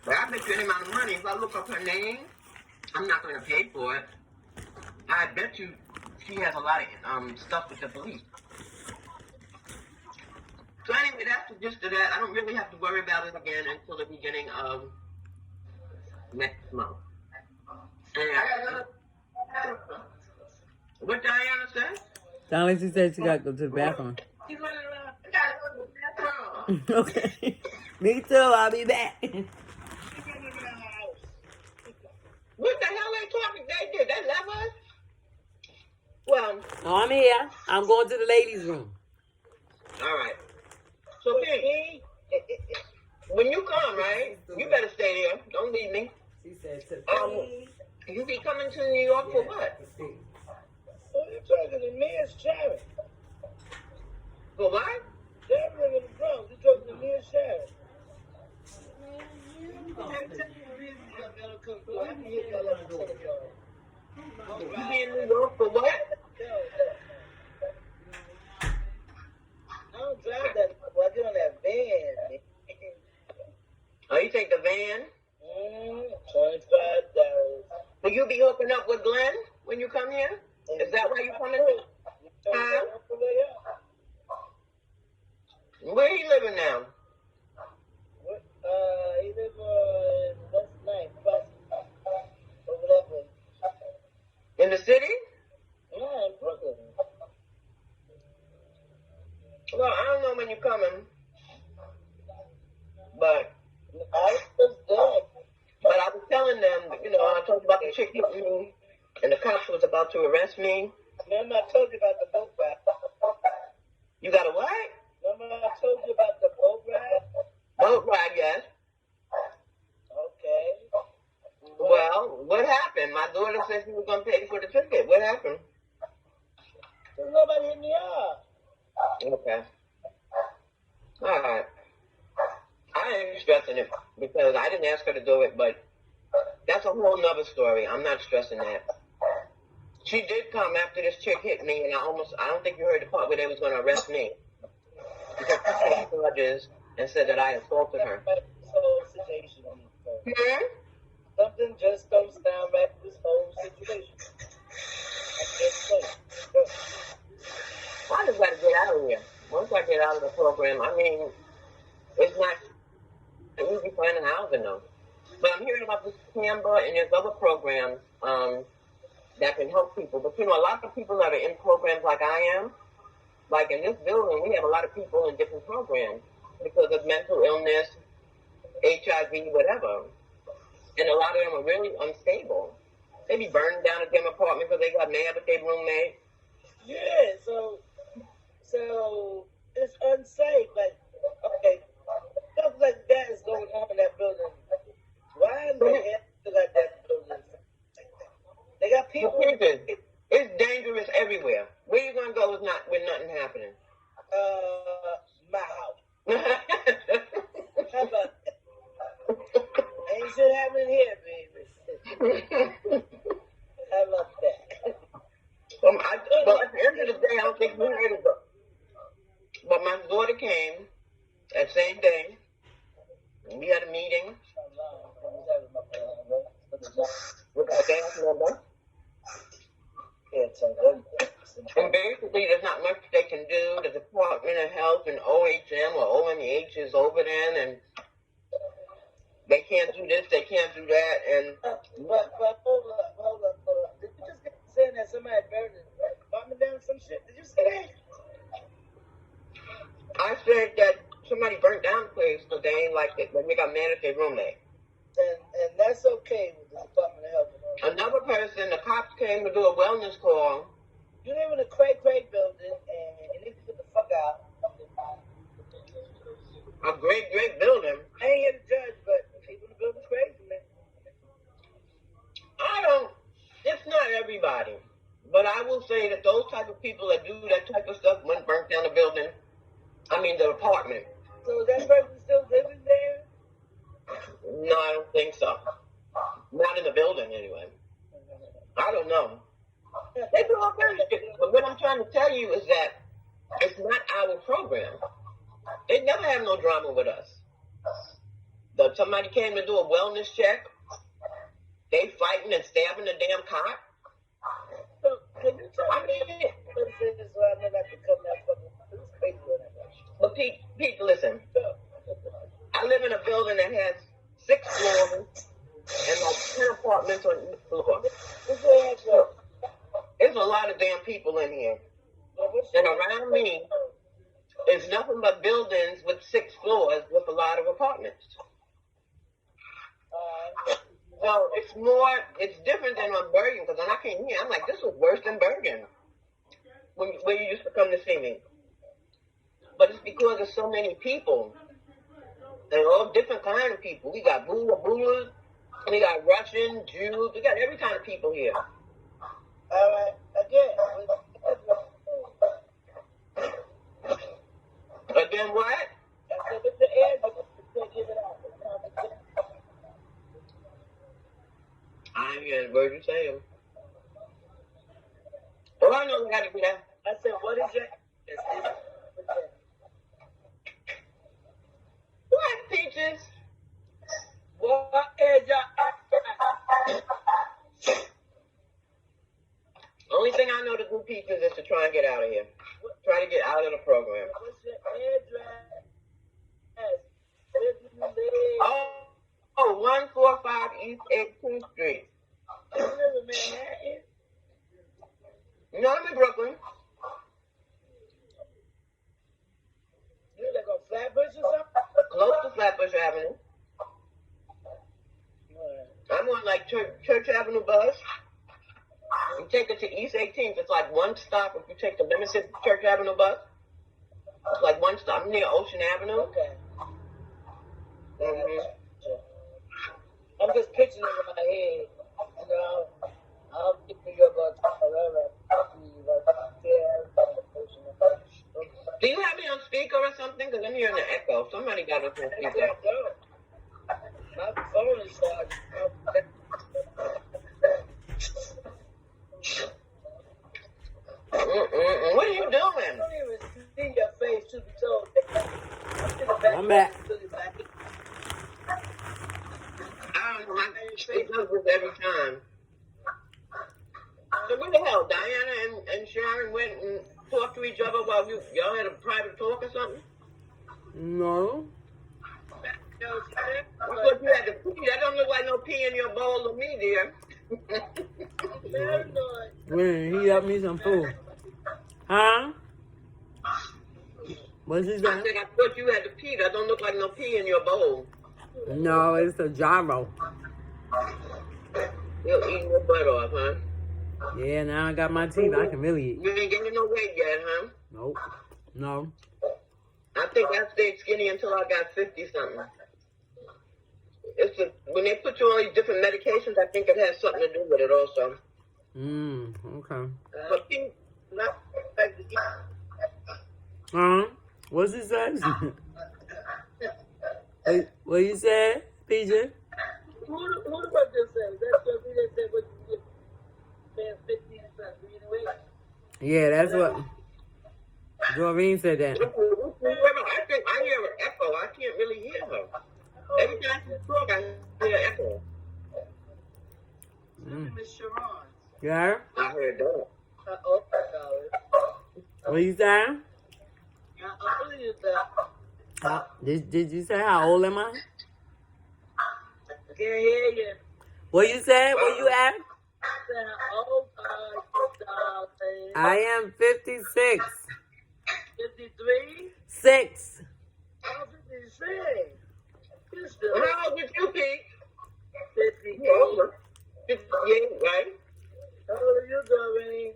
But I bet you any amount of money, if I look up her name, I'm not going to pay for it. I bet you she has a lot of stuff with the police. So anyway, that's the gist of that. I don't really have to worry about it again until the beginning of next month. And what Diana said? Sound like she said she got to go to the bathroom. She's running around. I gotta go to the bathroom. Okay. Me too. I'll be back. What the hell they talking? They did. They left us? Well. Oh, I'm here. I'm going to the ladies' room. All right. So, Piggy, when you come, right, you better stay there. Don't leave me. She said to you be coming to New York for what? What are you talking to me? It's Sharon. For what? Sharon in the Bronx. You talking to me and Sharon. You be in New York for what? I don't drive that. I get on that van. Oh, you take the van? $25. Will you be hooking up with Glenn when you come here? Is that why you coming here? Huh? Where you living now? He live on West 9th, over that way. In the city? Yeah, in Brooklyn. Well, I don't know when you're coming, but I was dead. But I was telling them, you know, I told you about the chick hitting me, and the cops was about to arrest me. Remember I told you about the boat ride? You got a what? Remember I told you about the boat ride? Boat ride, yes. Okay. Well, what happened? My daughter said she was going to pay for the ticket. What happened? There's nobody hit me up. Okay. All right. I ain't stressing it because I didn't ask her to do it, but that's a whole nother story. I'm not stressing that. She did come after this chick hit me, and I don't think you heard the part where they was going to arrest me. Because she took charges and said that I assaulted her. This whole situation. Something just don't sound right with this whole situation. I just got to get out of here. Once I get out of the program, I mean, it's not easy finding housing though. But I'm hearing about this Canva and there's other programs that can help people. But you know, a lot of people that are in programs like I am, like in this building, we have a lot of people in different programs because of mental illness, HIV, whatever. And a lot of them are really unstable. They be burning down a damn apartment because they got mad with their roommate. Yeah, so it's unsafe. Like, okay, stuff like that is going on in that building. Why in the hell do like that building? They got people. It's dangerous everywhere. Where you gonna go is not with nothing happening. My house. How about that? Ain't shit happening here, baby. How about that? Well, at the end of the day, I don't think we heard it. But my daughter came that same day. And we had a meeting with the dance member. And basically, there's not much they can do. The Department of Health and OHM or OMH is over then, and they can't do this, they can't do that, and... But hold up. Did you just get saying that somebody burned the apartment down or some shit? Did you say that? I said that somebody burnt down the place because they ain't like it, but they got mad at their roommate. And that's okay with the Department of Health. Another person, the cops came to do a wellness call. You live in a cray building and you need to get the fuck out. A great building. I ain't here to judge, but people in the building's crazy, man. the apartment. So is that person still living there? No, I don't think so. Not in the building, anyway. I don't know. They do all kinds of shit. But what I'm trying to tell you is that it's not our program. They never have no drama with us. Somebody came to do a wellness check. They fighting and stabbing the damn cop. So can you tell me what it is so I know not to come that fucking crazy on that? But Pete, listen. I live in a building that has 6 floors and like 10 apartments on each floor. There's a lot of damn people in here. And around me is nothing but buildings with 6 floors with a lot of apartments. So it's different than on Bergen, because when I came here, I'm like, this was worse than Bergen, where you used to come to see me. But it's because there's so many people, and all different kind of people. We got Bulas, we got Russian, Jews, we got every kind of people here. All right, again. Again, what? I said, with the air, give it out. I ain't hearing a word you saying. Well, I know we got to do that. I said, what is your... What, Peaches? What is your... Only thing I know to do, Peaches, is to try and get out of here. Try to get out of the program. What's your address? Where do you live? Oh, 145 East 18th Street. You live in Manhattan? No, I'm in Brooklyn. You live like on Flatbush or something? Close to Flatbush Avenue. I'm on like Church Avenue bus. You take it to East 18th. It's like one stop if you take the limited Church Avenue bus. It's like one stop. I'm near Ocean Avenue. Okay. Mm-hmm. I'm just picturing it in my head. You know, I'm thinking about Do you have me on speaker or something? Because I'm hearing an echo. Somebody got us on speaker. My phone is charged. What are you doing? I don't even see your face, to be told. I'm back. I don't know. My face does this every time. So where the hell? Diana and Sharon went and talked to each other while y'all had a private talk or something? No. I thought you had to pee. That don't look like no pee in your bowl to me, dear. When he got me some food. Huh? What's his I name? said I thought you had to pee. That don't look like no pee in your bowl. No, it's a gyro. You're eating your butt off, huh? Yeah, now I got my teeth. I can really eat. You ain't getting no weight yet, huh? Nope. No. I think I stayed skinny until I got 50-something. When they put you on these different medications, I think it has something to do with it also. Okay. But people not like to eat. What's it say? What you said, PJ? Who the fuck just said? That's what we just said. What you get? 15 and something. Yeah, that's what Doreen said that. I think I hear an echo. I can't really hear her. Every time she talk, I hear an echo. Miss Sharon. Yeah? I heard that. What you say? Did you say how old am I? I can't hear you. What you say? What you ask? How old are you, darling? I am 56. 53? 6. How 56? You still How old did you think? 58. You're over. 58, right? How old are you, Doreen?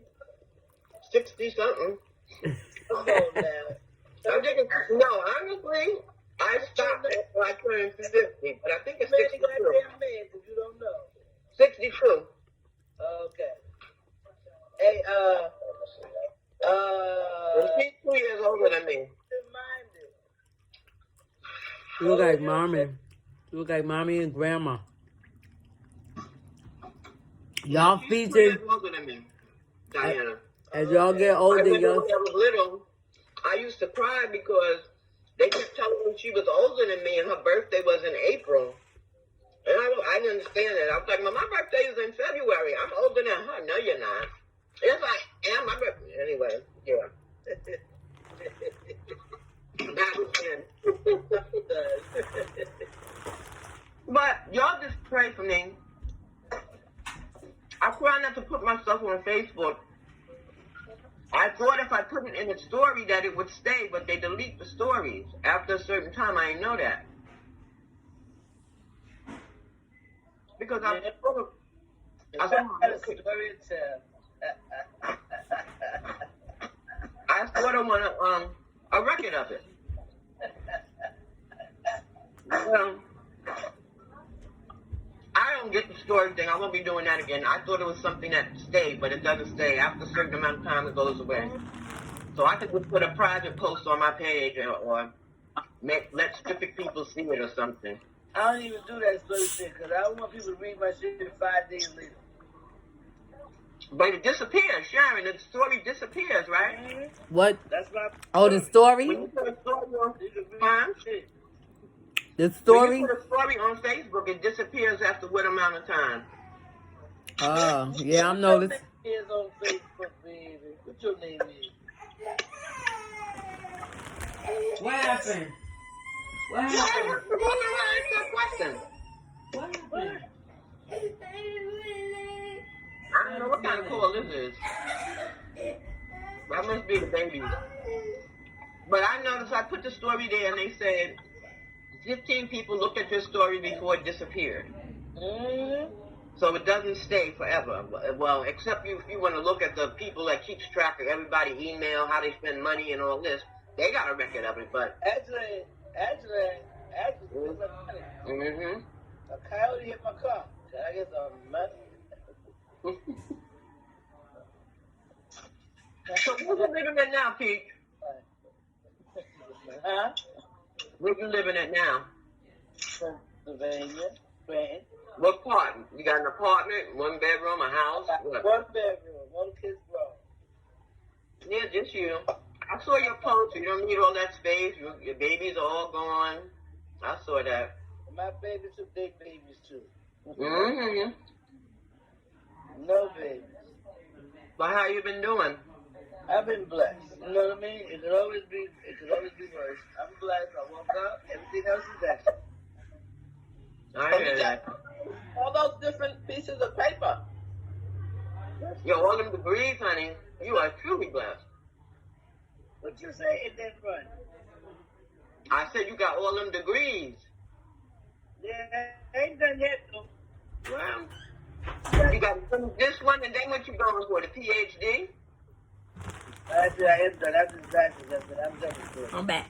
60-something. Come on now. I'm thinking, no, honestly, I stopped after I turned 50, but I think it's 62. Goddamn man, because you don't know. 62. Okay. Hey, And she's 2 years older than me. reminded. You look like mommy. You look like mommy and grandma. Y'all featured. Older than me, Diana. As y'all get older, when I y'all. was little, I used to cry because they kept telling me she was older than me and her birthday was in April. And I didn't understand it. I was like, well, my birthday is in February. I'm older than her. No, you're not. Yes, I am. My birthday. Anyway, yeah. That was then. But y'all just pray for me. I try not to put myself on Facebook. I thought if I put it in a story that it would stay, but they delete the stories after a certain time. I didn't know that. Because I sort of want a record of it. I don't get the story thing. I won't be doing that again. I thought it was something that stayed, but it doesn't stay. After a certain amount of time, it goes away. So I could just put a private post on my page or let specific people see it or something. I don't even do that sort of shit because I don't want people to read my shit 5 days later. But it disappears, Sharon. The story disappears, right? Mm-hmm. What? That's my. Oh, the story? When you put a story on, The when story? you put a story on Facebook, it disappears after what amount of time? Oh, yeah, I'm noticing. Is on Facebook, baby. What your name is? What happened? What happened? What happened? I don't know what kind of call this is. That must be the babies. But I noticed I put the story there and they said 15 people looked at your story before it disappeared. Mm-hmm. So it doesn't stay forever. Well, except if you want to look at the people that keeps track of everybody email, how they spend money and all this. They got a record of it, but... Actually, Mm-hmm. a coyote hit my car. Can I get some money? So where you living at now, Pete? Huh? Where you living at now? Pennsylvania. Brand. What part? You got an apartment, 1 bedroom, a house? What? 1 bedroom, 1 kid's room. Yeah, just you. I saw your post. You don't need all that space. Your babies are all gone. I saw that. My babies are big babies too. Mm-hmm. No babies. But how you been doing? I've been blessed. You know what I mean? It could always be worse. I'm blessed. I woke up. Everything else is extra. I hear that. All those different pieces of paper. Yo, all them degrees, honey. You are truly blessed. What you say in that front? I said you got all them degrees. Yeah, I ain't done yet though. Well, you got this one, and then what you going for, the PhD? Actually, I am done. I'm just bachelor's, but I'm done with it. I'm back.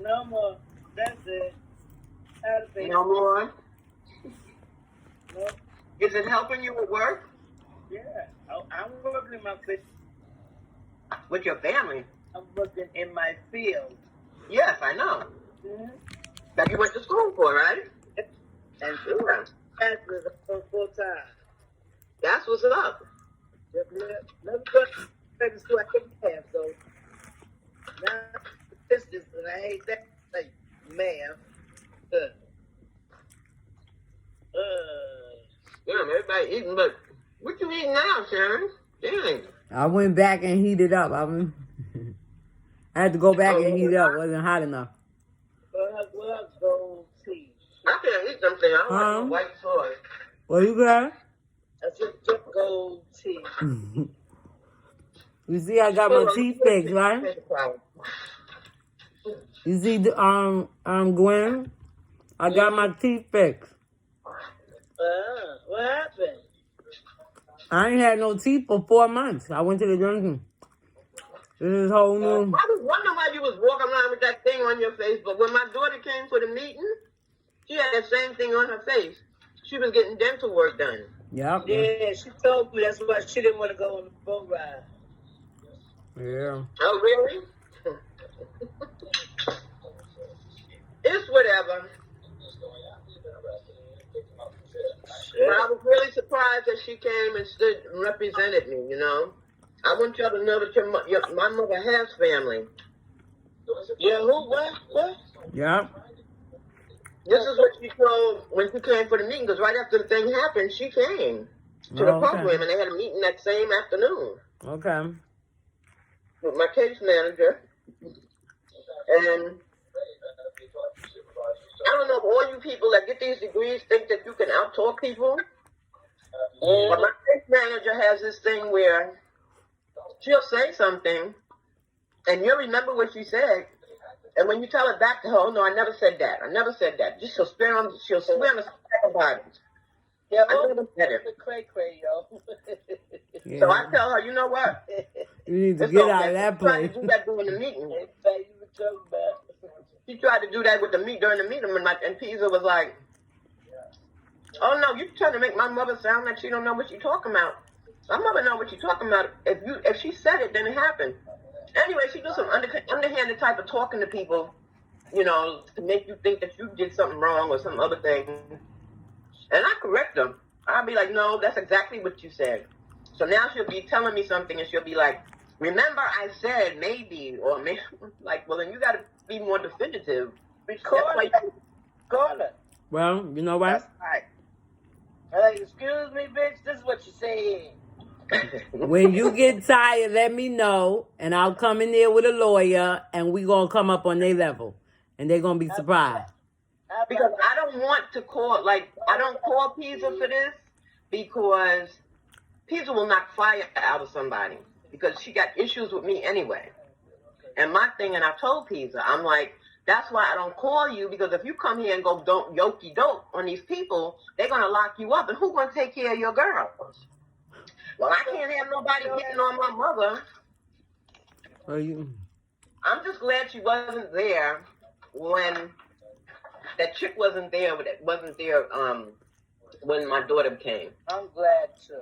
No more. That's it. No more? No. Is it helping you with work? Yeah. I'm working in my field. With your family? I'm working in my field. Yes, I know. Mm-hmm. That you went to school for, right? And Sure. bachelor's full time. That's what's up. Never go to school I couldn't have, so now distance, and I hate that. Like, man. Yeah, everybody eating, but what you eating now, Sharon? Dang. I went back and heated up. I had to go back and heat it up. It wasn't hot enough. Well, gold tea. I can't eat something. I don't like no white sauce. What you got? I just gold tea. You see, I got my teeth fixed, right? You see, Gwen, I got my teeth fixed. What happened? I ain't had no teeth for 4 months. I went to the dentist. This is whole new. I was wondering why you was walking around with that thing on your face, but when my daughter came for the meeting, she had that same thing on her face. She was getting dental work done. Yep. Yeah, she told me that's why she didn't want to go on the boat ride. Yeah. Oh, really? whatever. But I was really surprised that she came and stood and represented me, you know. I want y'all to know that my mother has family. Yeah, who? What? Yeah. This is what she told when she came for the meeting, because right after the thing happened, she came to the program, and they had a meeting that same afternoon. Okay. With my case manager. And I don't know if all you people that get these degrees think that you can out-talk people. But my case manager has this thing where she'll say something, and you'll remember what she said. And when you tell it back to her, oh, no, I never said that. I never said that. Just she'll swear on the second body. Yeah, I never said it. Cray, yo. Yeah. So I tell her, you know what? You need to It's get okay. out of that She tried place. to do that during the meeting. You were talking about. She tried to do that with during the meeting, and Pisa was like, oh, no, you're trying to make my mother sound like she don't know what she's talking about. My mother know what she's talking about. If she said it, then it happened. Anyway, she do some underhanded type of talking to people, you know, to make you think that you did something wrong or some other thing. And I correct them. I'll be like, no, that's exactly what you said. So now she'll be telling me something, and she'll be like, remember I said maybe, or maybe, like, well, then you got to be more definitive. Record it. Well, you know what? That's right. I'm like, excuse me, bitch, this is what you said. When you get tired, let me know, and I'll come in there with a lawyer, and we gonna come up on their level, and they're gonna be surprised. Because I don't want to call, I don't call Pisa for this, because Pisa will knock fire out of somebody, because she got issues with me anyway. And my thing, and I told Pisa, I'm like, that's why I don't call you, because if you come here and go don't yokey dope on these people, they're gonna lock you up, and who's gonna take care of your girls? Well, I can't have nobody getting on my mother. I'm just glad she wasn't there when that chick wasn't there. When my daughter came. I'm glad too.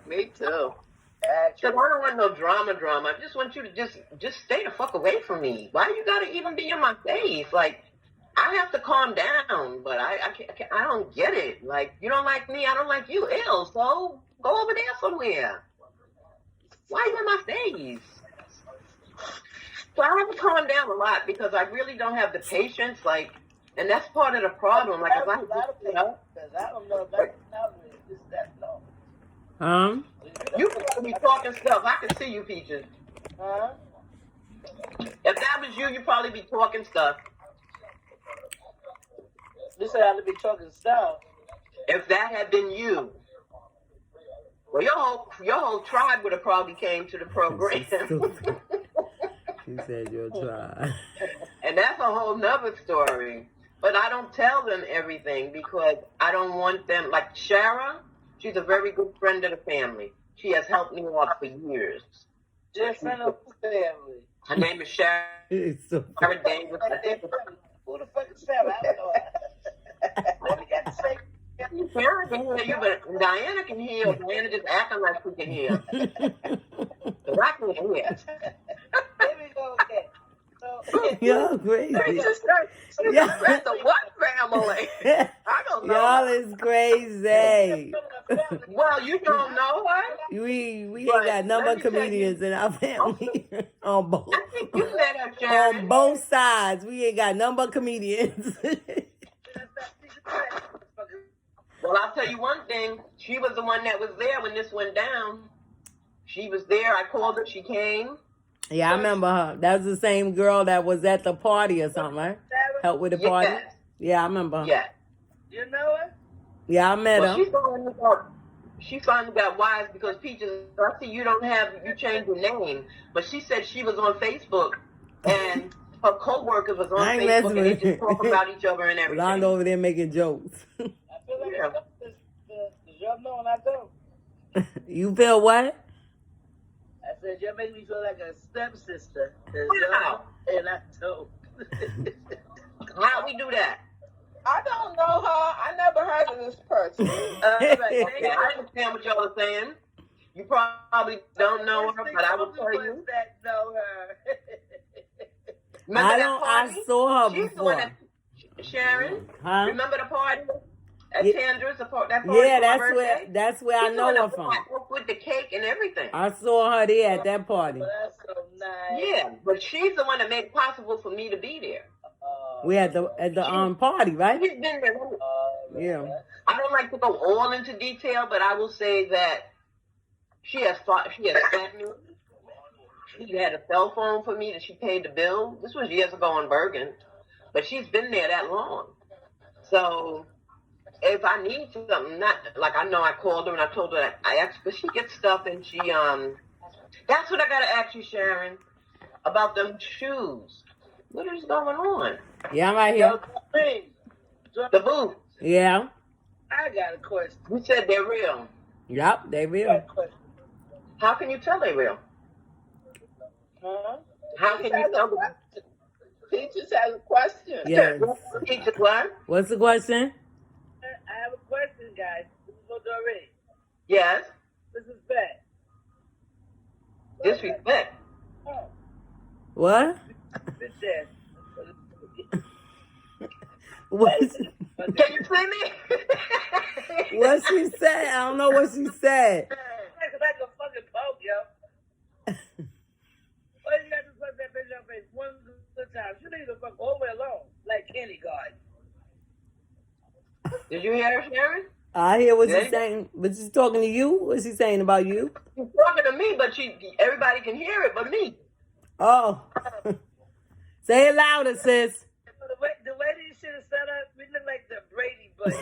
Me too. Because I don't want no drama. I just want you to just stay the fuck away from me. Why you gotta even be in my face? Like, I have to calm down, but I don't get it. Like, you don't like me, I don't like you. Ew, so go over there somewhere. Why you in my face? So I have to calm down a lot because I really don't have the patience, and that's part of the problem. Like, if I don't know about this, that, no. You can be talking stuff. I can see you, Peaches. Huh? If that was you, you'd probably be talking stuff. You said I had to be talking stuff. If that had been you, well, your whole tribe would have probably came to the program. She said your tribe. And that's a whole nother story. But I don't tell them everything because I don't want them. Like Shara, she's a very good friend of the family. She has helped me out for years. Just friend of the family. Her name is Shara. It's so Davis. Who the fuck is Shara? I don't know. What we got to say? Shara can hear you, but Diana can hear. Diana just acting like she can hear. But I can hear. There we go again. So, y'all crazy. That's the what family? I don't know. Y'all is crazy. Well, you don't know her? We ain't got none but comedians in our family. On both. I think you met her, Sharon. On both sides. We ain't got none but comedians. Well, I'll tell you one thing. She was the one that was there when this went down. She was there. I called her. She came. Yeah, I remember her. That was the same girl that was at the party or something, right? Help with the party? Yes. Yeah, I remember her. Yeah. you know her? Yeah, I met her. She finally got wise because Peaches, I see you changed your name. But she said she was on Facebook and her co-workers was on Facebook and they just talk about each other and everything. Rolando over there making jokes. I feel like y'all know and I don't. You feel what? I said, y'all make me feel like a stepsister. Wow. And I don't. How we do that? I don't know her. I never heard of this person. Okay, I understand what y'all are saying. You probably don't know her, but I will tell you. That know her. Remember that party? I saw her She's the before. one that, Sharon? Huh? Remember the party at Yeah. Tandra's? That party for my birthday? That's where I She's the know one her that from. brought with the cake and everything. I saw her there at that party. That's so nice. Yeah, but she's the one that made it possible for me to be there. We at the party, right? She's been there. Yeah. I don't like to go all into detail, but I will say that she has fed me. She had a cell phone for me that she paid the bill. This was years ago in Bergen, but she's been there that long. So if I need something, not like I know I called her and I told her that I asked, but she gets stuff and she That's what I gotta ask you, Sharon, about them shoes. What is going on? Yeah, I'm right here. The boots. Yeah. I got a question. You said they're real. Yep, they real. How can you tell they're real? Huh? How can you tell them? Teachers has a question. Yeah. Teachers what? What's the question? I have a question, guys. This is for Doreen. Yes. This is bad. Disrespect. Oh, What? this is. What? Can you see me? What she said? I don't know what she said. Like a fucking poke, yo. Why you got to fuck that bitch in your face one good time? You need to fuck all the way along, like Kenny God. Did you hear her, Sharon? I hear what Yeah. she's saying, but she's talking to you. What's she saying about you? She's talking to me, but everybody can hear it but me. Oh. Say it louder, sis. The way these shit is set up, we look like the Brady Bunch.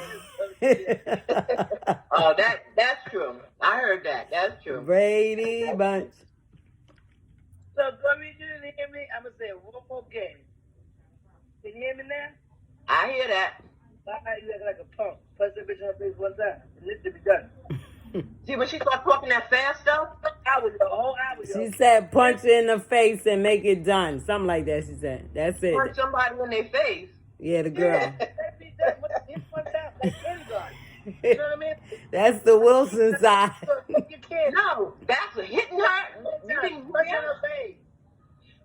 Oh, that's true. I heard that. That's true. Brady Bunch. So, Doreen, you didn't hear me? I'm going to say one more game. Can you hear me now? I hear that. Why you act like a punk? Punch that bitch in her face one time, and this should be done. See, when she starts talking that fast stuff, Hour, the whole hour, yo. She said punch her in the face and make it done. Something like that, she said. That's it. punch somebody in their face. Yeah, the girl. That be done with one time, like Kenny God. You know what I mean? That's the Wilson side. You can't. No, that's hitting her. You didn't Punch in hear? her face.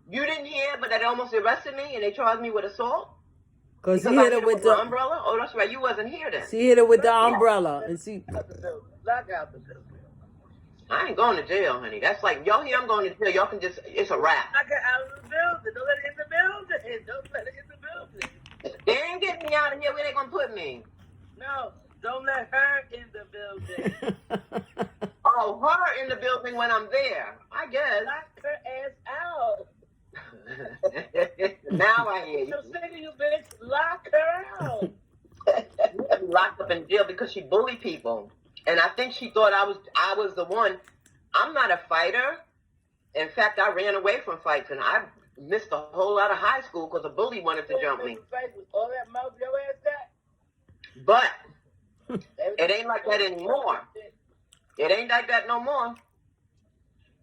You didn't hear, but that almost arrested me and they charged me with assault? Because she Because I hit her with the the umbrella? Oh, that's right. You wasn't here then. she hit her with the umbrella and she Out the building. Lock out the building. I ain't going to jail, honey. That's like, y'all hear I'm going to jail. Y'all can just, it's a wrap. Lock her out of the building. Don't let her in the building. Don't let her in the building. They ain't getting me out of here. Where they going to put me? No, don't let her in the building. Oh, her in the building when I'm there. I guess. Lock her ass out. Now I hear you. I'm sick of you, bitch. Lock her out. Locked up in jail because she bullied people. And I think she thought I was the one. I'm not a fighter. In fact, I ran away from fights and I missed a whole lot of high school because a bully wanted to jump me. All that mouth your ass got? But it ain't like that anymore. It ain't like that no more.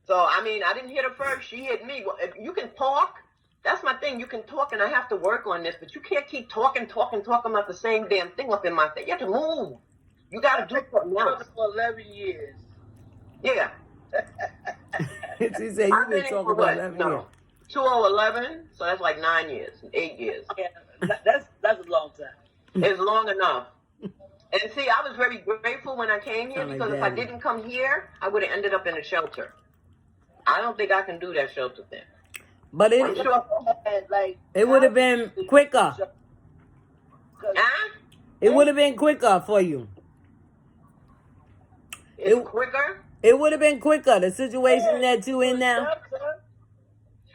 So, I mean, I didn't hit her first. She hit me. Well, if you can talk. That's my thing. You can talk, and I have to work on this. But you can't keep talking about the same damn thing up in my face. You have to move. You got to do something else. For 11 years. Yeah. she said you've been talking about 11 years. 2011, so that's like 9 years, 8 years. Yeah, that's a long time. It's long enough. And see, I was very grateful when I came here because if I didn't come here, I would have ended up in a shelter. I don't think I can do that shelter thing. But it would have been quicker. Huh? It would have been quicker for you. It's quicker? It would have been quicker. The situation that you in now.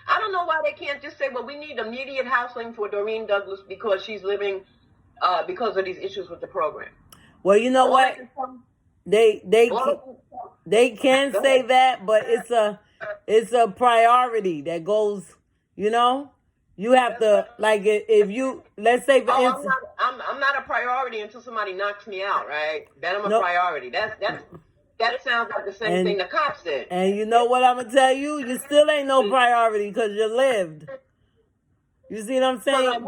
I don't know why they can't just say, well, we need immediate housing for Doreen Douglas because she's living because of these issues with the program. Well, you know what? They can say that, but it's a priority that goes, you know? You have to, like, if you, let's say, for instance. I'm not a priority until somebody knocks me out, right? Then I'm a priority. That sounds like the same thing the cops said. And you know what I'm going to tell you? You still ain't no priority because you lived. You see what I'm saying?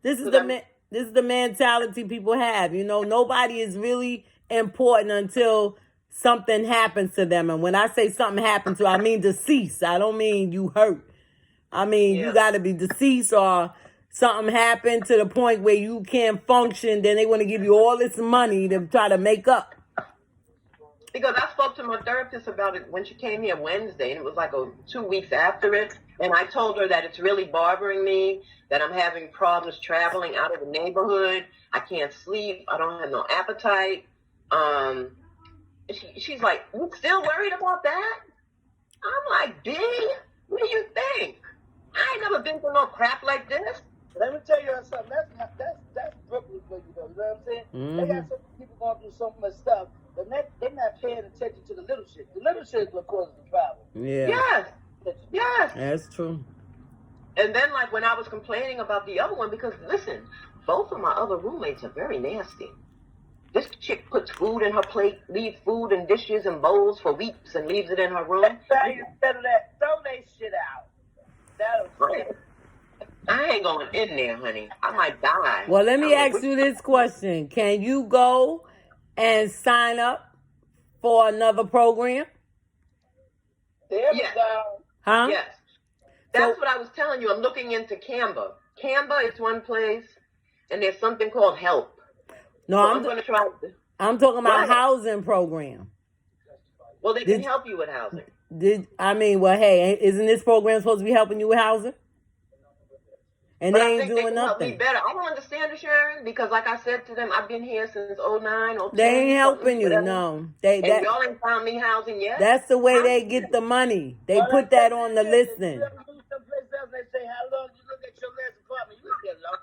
This is the mentality people have. You know, nobody is really important until something happens to them. And when I say something happened to, I mean deceased. I don't mean you hurt. I mean, you got to be deceased or something happened to the point where you can't function, then they want to give you all this money to try to make up. Because I spoke to my therapist about it when she came here Wednesday, and it was like 2 weeks after it. And I told her that it's really bothering me, that I'm having problems traveling out of the neighborhood. I can't sleep. I don't have no appetite. She's like, you still worried about that? I'm like, B, what do you think? I ain't never been through no crap like this. Let me tell you something. That's Brooklyn for you, though. You know what I'm saying? Mm-hmm. They got so many people going through so much stuff. They're not paying attention to the little shit. The little shit is what causes the problem. Yeah. Yes. That's true. And then, like, when I was complaining about the other one, because, listen, both of my other roommates are very nasty. This chick puts food in her plate, leaves food and dishes and bowls for weeks and leaves it in her room. Instead of that, throw that shit out. That'll I ain't going in there, honey. I might die. Well, let me ask you this question. Can you go and sign up for another program? There we go. Huh? Yes. That's what I was telling you. I'm looking into Canva. Canva is one place, and there's something called Help. No, so I'm going to try. I'm talking about housing program. Well, they can help you with housing. Well, hey, isn't this program supposed to be helping you with housing? And But they I ain't think doing they can help me nothing. better. I don't understand it, Sharon, because like I said to them, I've been here since 09, 010. They ain't helping you, no. And y'all ain't found me housing yet? That's the way they get the money. They put that on the listing. They say, how long you look at your last apartment? You get long.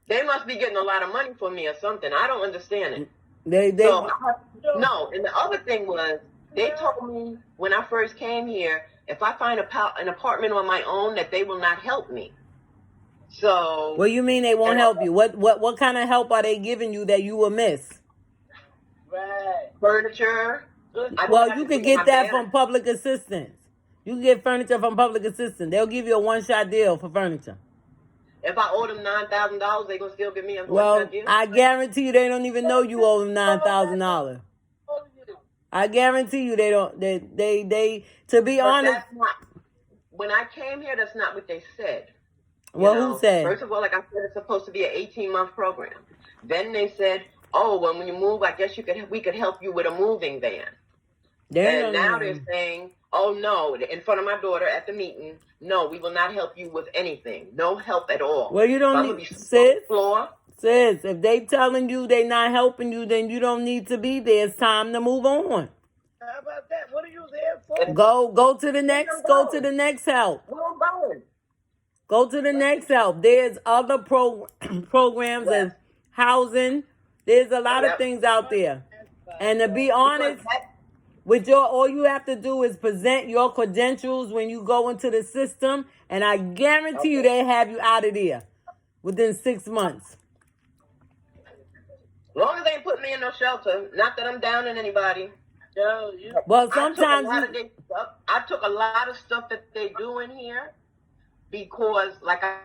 They must be getting a lot of money for me or something. I don't understand it. No, and the other thing was, they told me when I first came here, if I find an apartment on my own, that they will not help me. So. What do you mean they won't help you? What kind of help are they giving you that you will miss? Right. Furniture. Well, you can get that from public assistance. You can get furniture from public assistance. They'll give you a one-shot deal for furniture. If I owe them $9,000, they gonna still give me a one-shot deal? I guarantee you they don't even know you owe them $9,000. I guarantee you they don't. They to be honest. When I came here, that's not what they said. Well, who said? First of all, like I said, it's supposed to be an 18-month program. Then they said, "Oh, well, when you move, I guess we could help you with a moving van." And now they're saying, "Oh no!" In front of my daughter at the meeting, no, we will not help you with anything. No help at all. Well, you don't need Sis, if they telling you they not helping you, then you don't need to be there. It's time to move on. How about that? What are you there for? Go to the next. Go to the next help. Go to the next help. There's other programs and housing. There's a lot of things out there. And to be honest, all you have to do is present your credentials when you go into the system, and I guarantee you they have you out of there within 6 months. As long as they ain't put me in no shelter, not that I'm downing anybody. Well, sometimes I took a lot of stuff that they do in here because, like I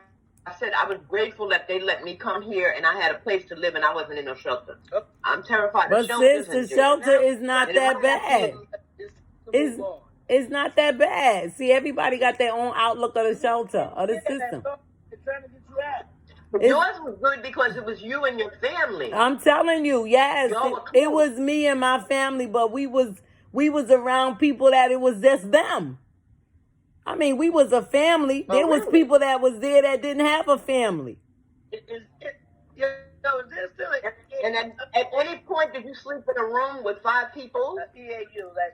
said, I was grateful that they let me come here and I had a place to live and I wasn't in no shelter. I'm terrified. But sis, the shelter is not that bad. It's not that bad. See, everybody got their own outlook of the shelter, of the system. Yours was good because it was you and your family. I'm telling you, yes. It was me and my family, but we was around people that it was just them. I mean, we was a family. There was people that was there that didn't have a family. And at any point, did you sleep in a room with 5 people?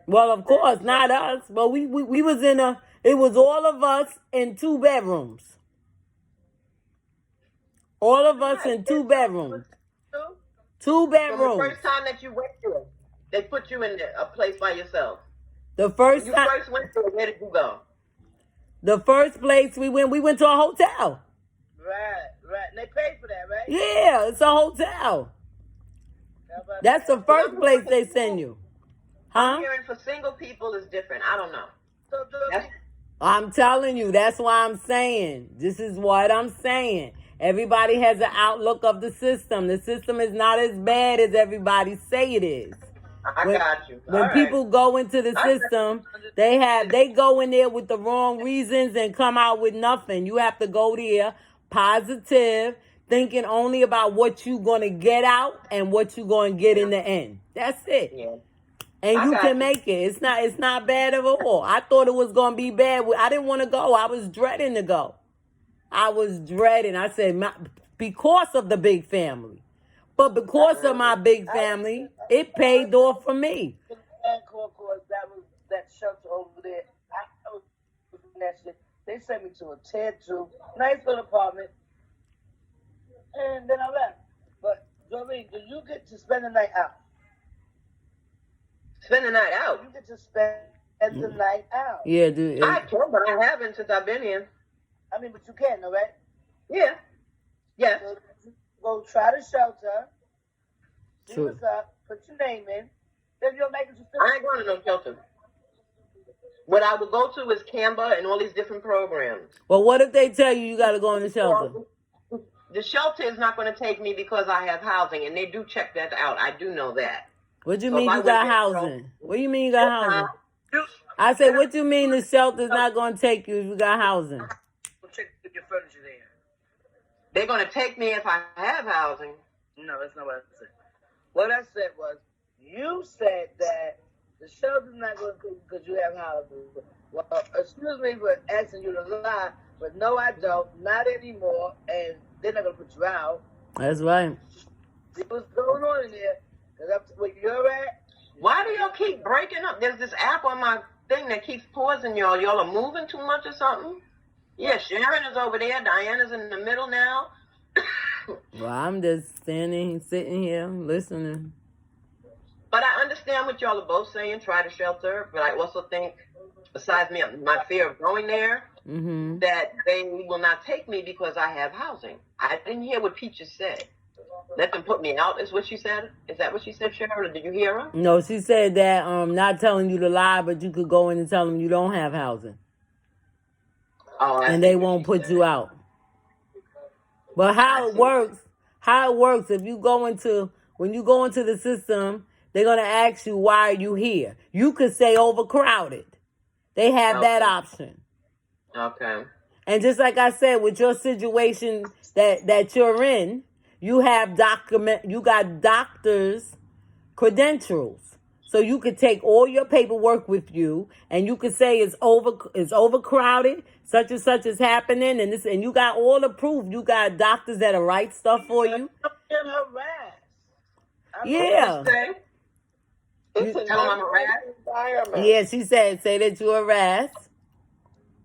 Well, of course, not us. But we was it was all of us in 2 bedrooms. All of us in 2 bedrooms. 2 bedrooms. So the first time that you went to it, they put you in a place by yourself. The first time you first went to it, where did you go? The first place we went to a hotel. Right. And they paid for that, right? Yeah, it's a hotel. That's the first place they send you. Huh? I'm hearing for single people is different. I don't know. I'm telling you, that's why I'm saying. This is what I'm saying. Everybody has an outlook of the system. The system is not as bad as everybody say it is. I got you. When people go into the system, they go in there with the wrong reasons and come out with nothing. You have to go there positive, thinking only about what you're going to get out and what you're going to get in the end. That's it. Yeah. And you can make it. It's not bad at all. I thought it was going to be bad. I didn't want to go. I was dreading to go. I said, because of the big family. But because of my big family, it paid off for me. That shelter over there. I was in that shit. They sent me to a tier 2, nice little apartment. And then I left. But, Doreen, do you get to spend the night out? Spend the night out? You get to spend the night out. Yeah, dude. I can, but I haven't since I've been here. I mean, but you can, though, right? Yeah. Yes. So go try the shelter. See what's up. Put your name in. Then you'll make it to I ain't going to no shelter. What I would go to is Canva and all these different programs. Well, what if they tell you got to go in the shelter? The shelter is not going to take me because I have housing, and they do check that out. I do know that. What do you mean you got housing? What do you mean you got housing? I said, what do you mean the shelter's not going to take you if you got housing? We'll check your furniture there. They're going to take me if I have housing. No, that's not what I said. What I said was, you said that the shelter's not going to take you because you have housing. Well, excuse me for asking you to lie, but no, I don't. Not anymore, and they're not going to put you out. That's right. See what's going on in there. Because up to where you're at. Why do y'all keep breaking up? There's this app on my thing that keeps pausing y'all. Y'all are moving too much or something? Yeah, Sharon is over there. Diana's in the middle now. Well, I'm just sitting here, listening. But I understand what y'all are both saying. Try to shelter. But I also think, besides me, my fear of going there, that they will not take me because I have housing. I didn't hear what Peaches said. Let them put me out, is what she said? Is that what she said, Sharon? Or did you hear her? No, she said that not telling you to lie, but you could go in and tell them you don't have housing. Oh, and they won't put you out. But how it works, if you go into, when you go into the system, they're going to ask you, why are you here? You could say overcrowded. They have that option. Okay. And just like I said, with your situation that you're in, you got doctor's credentials. So you could take all your paperwork with you and you could say it's overcrowded, such and such is happening, and you got all the proof. You got doctors that'll write stuff for you. Yeah. Tell them I'm harassed? Yeah, she said, say that you're harassed.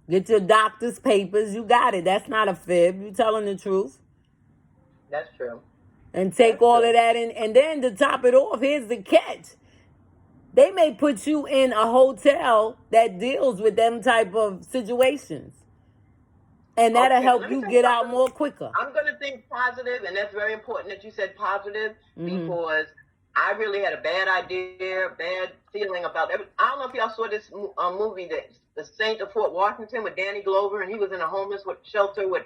Get your doctor's papers. You got it. That's not a fib. You're telling the truth. That's true. And take all of that in. And then to top it off, here's the catch. They may put you in a hotel that deals with them type of situations. And that'll help you get out more quicker. I'm going to think positive, and that's very important that you said positive, because I really had a bad idea, bad feeling about it. I don't know if y'all saw this movie, The Saint of Fort Washington, with Danny Glover, and he was in a homeless shelter with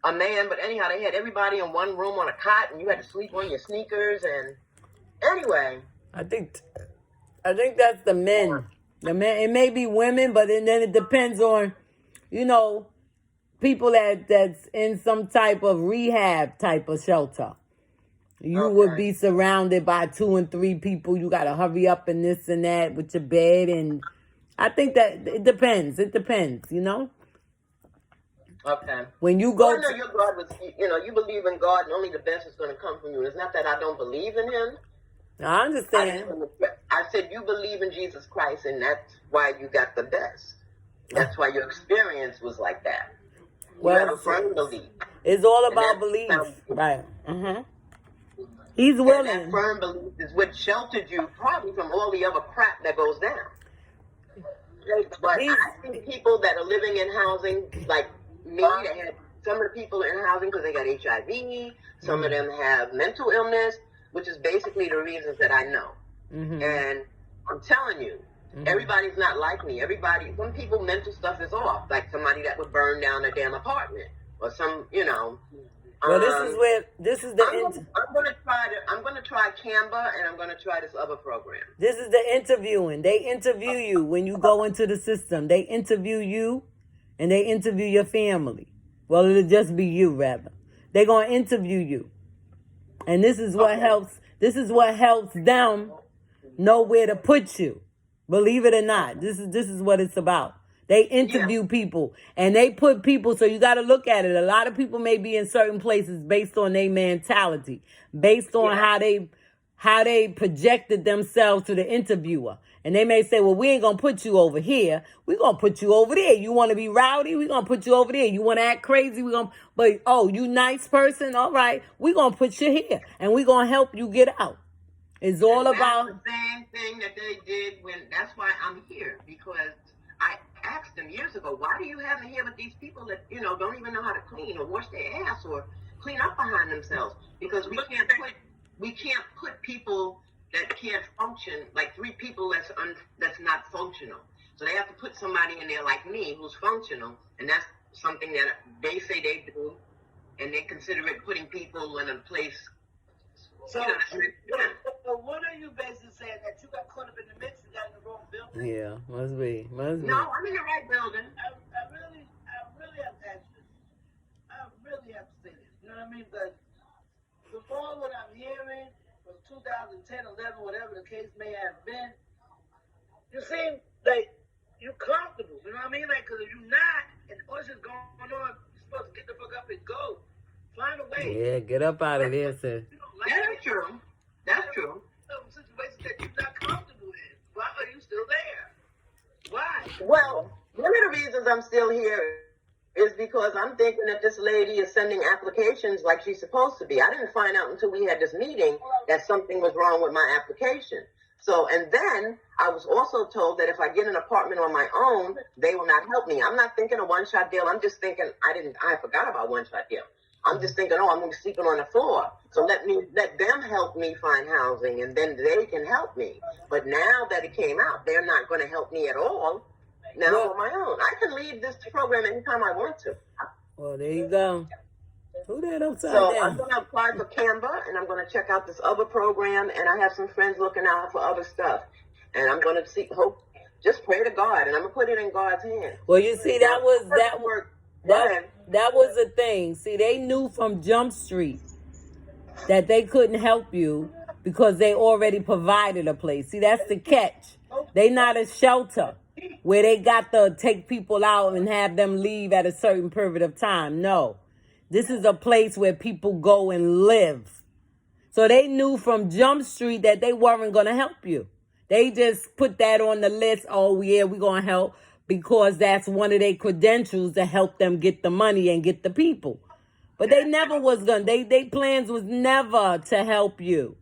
a man. But anyhow, they had everybody in one room on a cot, and you had to sleep on your sneakers. And anyway, I think that's the men. The men. It may be women, but then it depends on, people that's in some type of rehab type of shelter. You would be surrounded by 2 and 3 people. You got to hurry up and this and that with your bed. And I think that it depends. It depends, Okay. When you go... I know your God was, you believe in God and only the best is going to come from you. It's not that I don't believe in him. I understand. I said you believe in Jesus Christ, and that's why you got the best. That's why your experience was like that. You have a firm belief. It's all about belief. Right. He's willing. And that firm belief is what sheltered you probably from all the other crap that goes down. But I think people that are living in housing, like me, they had some of the people in housing because they got HIV. Some of them have mental illness, which is basically the reasons that I know. And I'm telling you, everybody's not like me. Some people mental stuff is off, like somebody that would burn down a damn apartment, or some, Well, this is the I'm gonna try Canva, and I'm gonna try this other program. This is the interviewing. They interview you when you go into the system. They interview you, and they interview your family. Well, it'll just be you, rather. They're gonna interview you, and this is what helps. This is what helps them know where to put you. Believe it or not, this is what it's about. They interview people, and they put people, so you got to look at it. A lot of people may be in certain places based on their mentality, based on how they projected themselves to the interviewer. And they may say, well, we ain't going to put you over here. We're going to put you over there. You want to be rowdy? We're going to put you over there. You want to act crazy? You nice person? All right. We're going to put you here, and we're going to help you get out. It's all about the same thing that they did that's why I'm here, because I asked them years ago, why do you have me here with these people that, don't even know how to clean or wash their ass or clean up behind themselves? Because we can't put people that can't function, like 3 people that's not functional. So they have to put somebody in there like me who's functional, and that's something that they say they do, and they consider it putting people in a place. So what are you basically saying, that you got caught up in the mix and got in the wrong building? Yeah, must be. No, I'm in the right building. I really have to ask this. I really have to say this. You know what I mean? Because from all what I'm hearing from 2010, 11, whatever the case may have been, you seem like you're comfortable. You know what I mean? Like, because if you're not, and what's just going on, you're supposed to get the fuck up and go. Find a way. Yeah, get up out of there, sir. That's true. That's true. Some situations that you're not comfortable in. Why are you still there? Why? Well, one of the reasons I'm still here is because I'm thinking that this lady is sending applications like she's supposed to be. I didn't find out until we had this meeting that something was wrong with my application. So, and then I was also told that if I get an apartment on my own, they will not help me. I'm not thinking a one-shot deal. I'm just thinking I forgot about one-shot deal. I'm just thinking, I'm going to be sleeping on the floor. So let them help me find housing, and then they can help me. But now that it came out, they're not going to help me at all. Now on my own. I can leave this program anytime I want to. Well, there you go. Who that upside So down? I'm going to apply for Canva, and I'm going to check out this other program, and I have some friends looking out for other stuff. And I'm going to just pray to God, and I'm going to put it in God's hands. Well, you see, that was the thing. See, they knew from Jump Street that they couldn't help you because they already provided a place. See, that's the catch. They not a shelter where they got to take people out and have them leave at a certain period of time. No. This is a place where people go and live. So they knew from Jump Street that they weren't going to help you. They just put that on the list. Oh, yeah, we're going to help, because that's one of their credentials to help them get the money and get the people. But they never was going to. They plans was never to help you.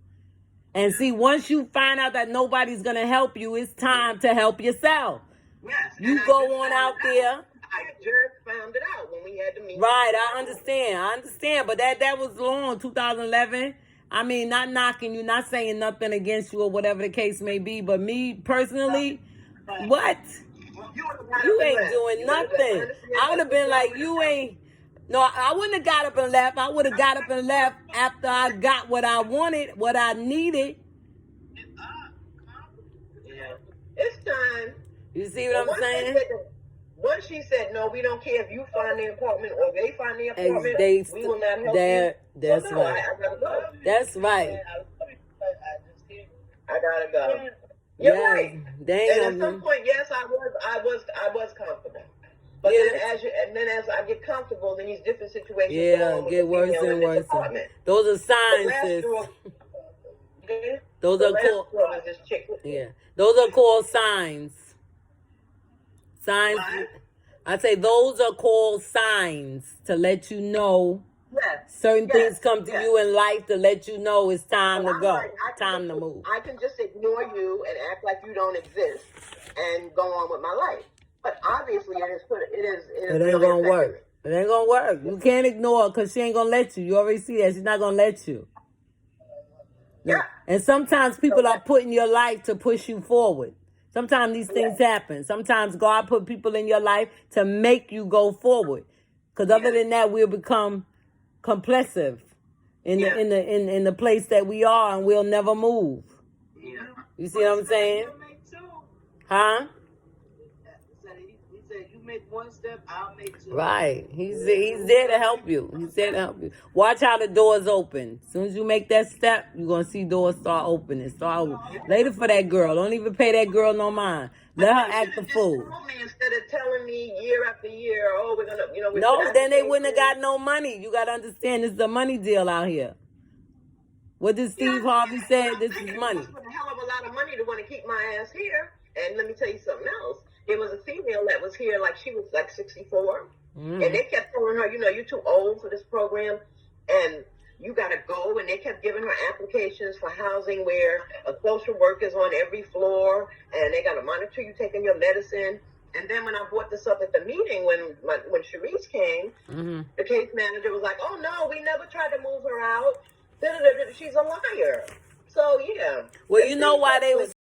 And see, once you find out that nobody's going to help you, it's time to help yourself. Yes. You go on out there. I just found it out when we had the meeting. Right, I understand. But that was long, 2011. I mean, not knocking you, not saying nothing against you or whatever the case may be. But me personally, what? You ain't doing nothing. I would have been like, you ain't. No, I wouldn't have got up and left. I would have got up and left after I got what I wanted, what I needed. Yeah. It's time. You see what I'm saying? Once she said, no, we don't care if you find the apartment or they find the apartment, we will not help you. That's so, no, right. I gotta go. That's right. I gotta go. You're right. Damn. And at some point, yes, I was comfortable. But then as I get comfortable, then these different situations get worse and worse. Those are signs, sis. Those are called. Yeah, those are called signs. Signs. I say those are called signs to let you know. Certain things come to you in life to let you know it's time to go, time to move. I can just ignore you and act like you don't exist and go on with my life. But obviously, it ain't gonna work. It ain't gonna work. You can't ignore her because she ain't gonna let you. You already see that. She's not gonna let you. Yeah. And sometimes people are put in your life to push you forward. Sometimes these things happen. Sometimes God put people in your life to make you go forward. Because other than that, we'll become compulsive in Yeah. in the place that we are, and we'll never move. Yeah. You see what I'm saying? Huh? He said, you make one step, I'll make two. Right. He's there to help you. He's there to help you. Watch how the doors open. As soon as you make that step, you're gonna see doors start opening. Later for that girl. Don't even pay that girl no mind. Let her act the fool. Instead of telling me year after year, oh, we're gonna, you know, No, then they wouldn't have got no money. You gotta understand, this is a money deal out here. What did Steve Harvey say? This is money. It was a hell of a lot of money to want to keep my ass here. And let me tell you something else. There was a female that was here, like she was like 64. And they kept telling her, you know, you're too old for this program. And you got to go. And they kept giving her applications for housing where a social worker's on every floor. And they got to monitor you taking your medicine. And then when I brought this up at the meeting, when Sharice came, the case manager was like, oh, no, we never tried to move her out. She's a liar. So, yeah. Well, you know why they was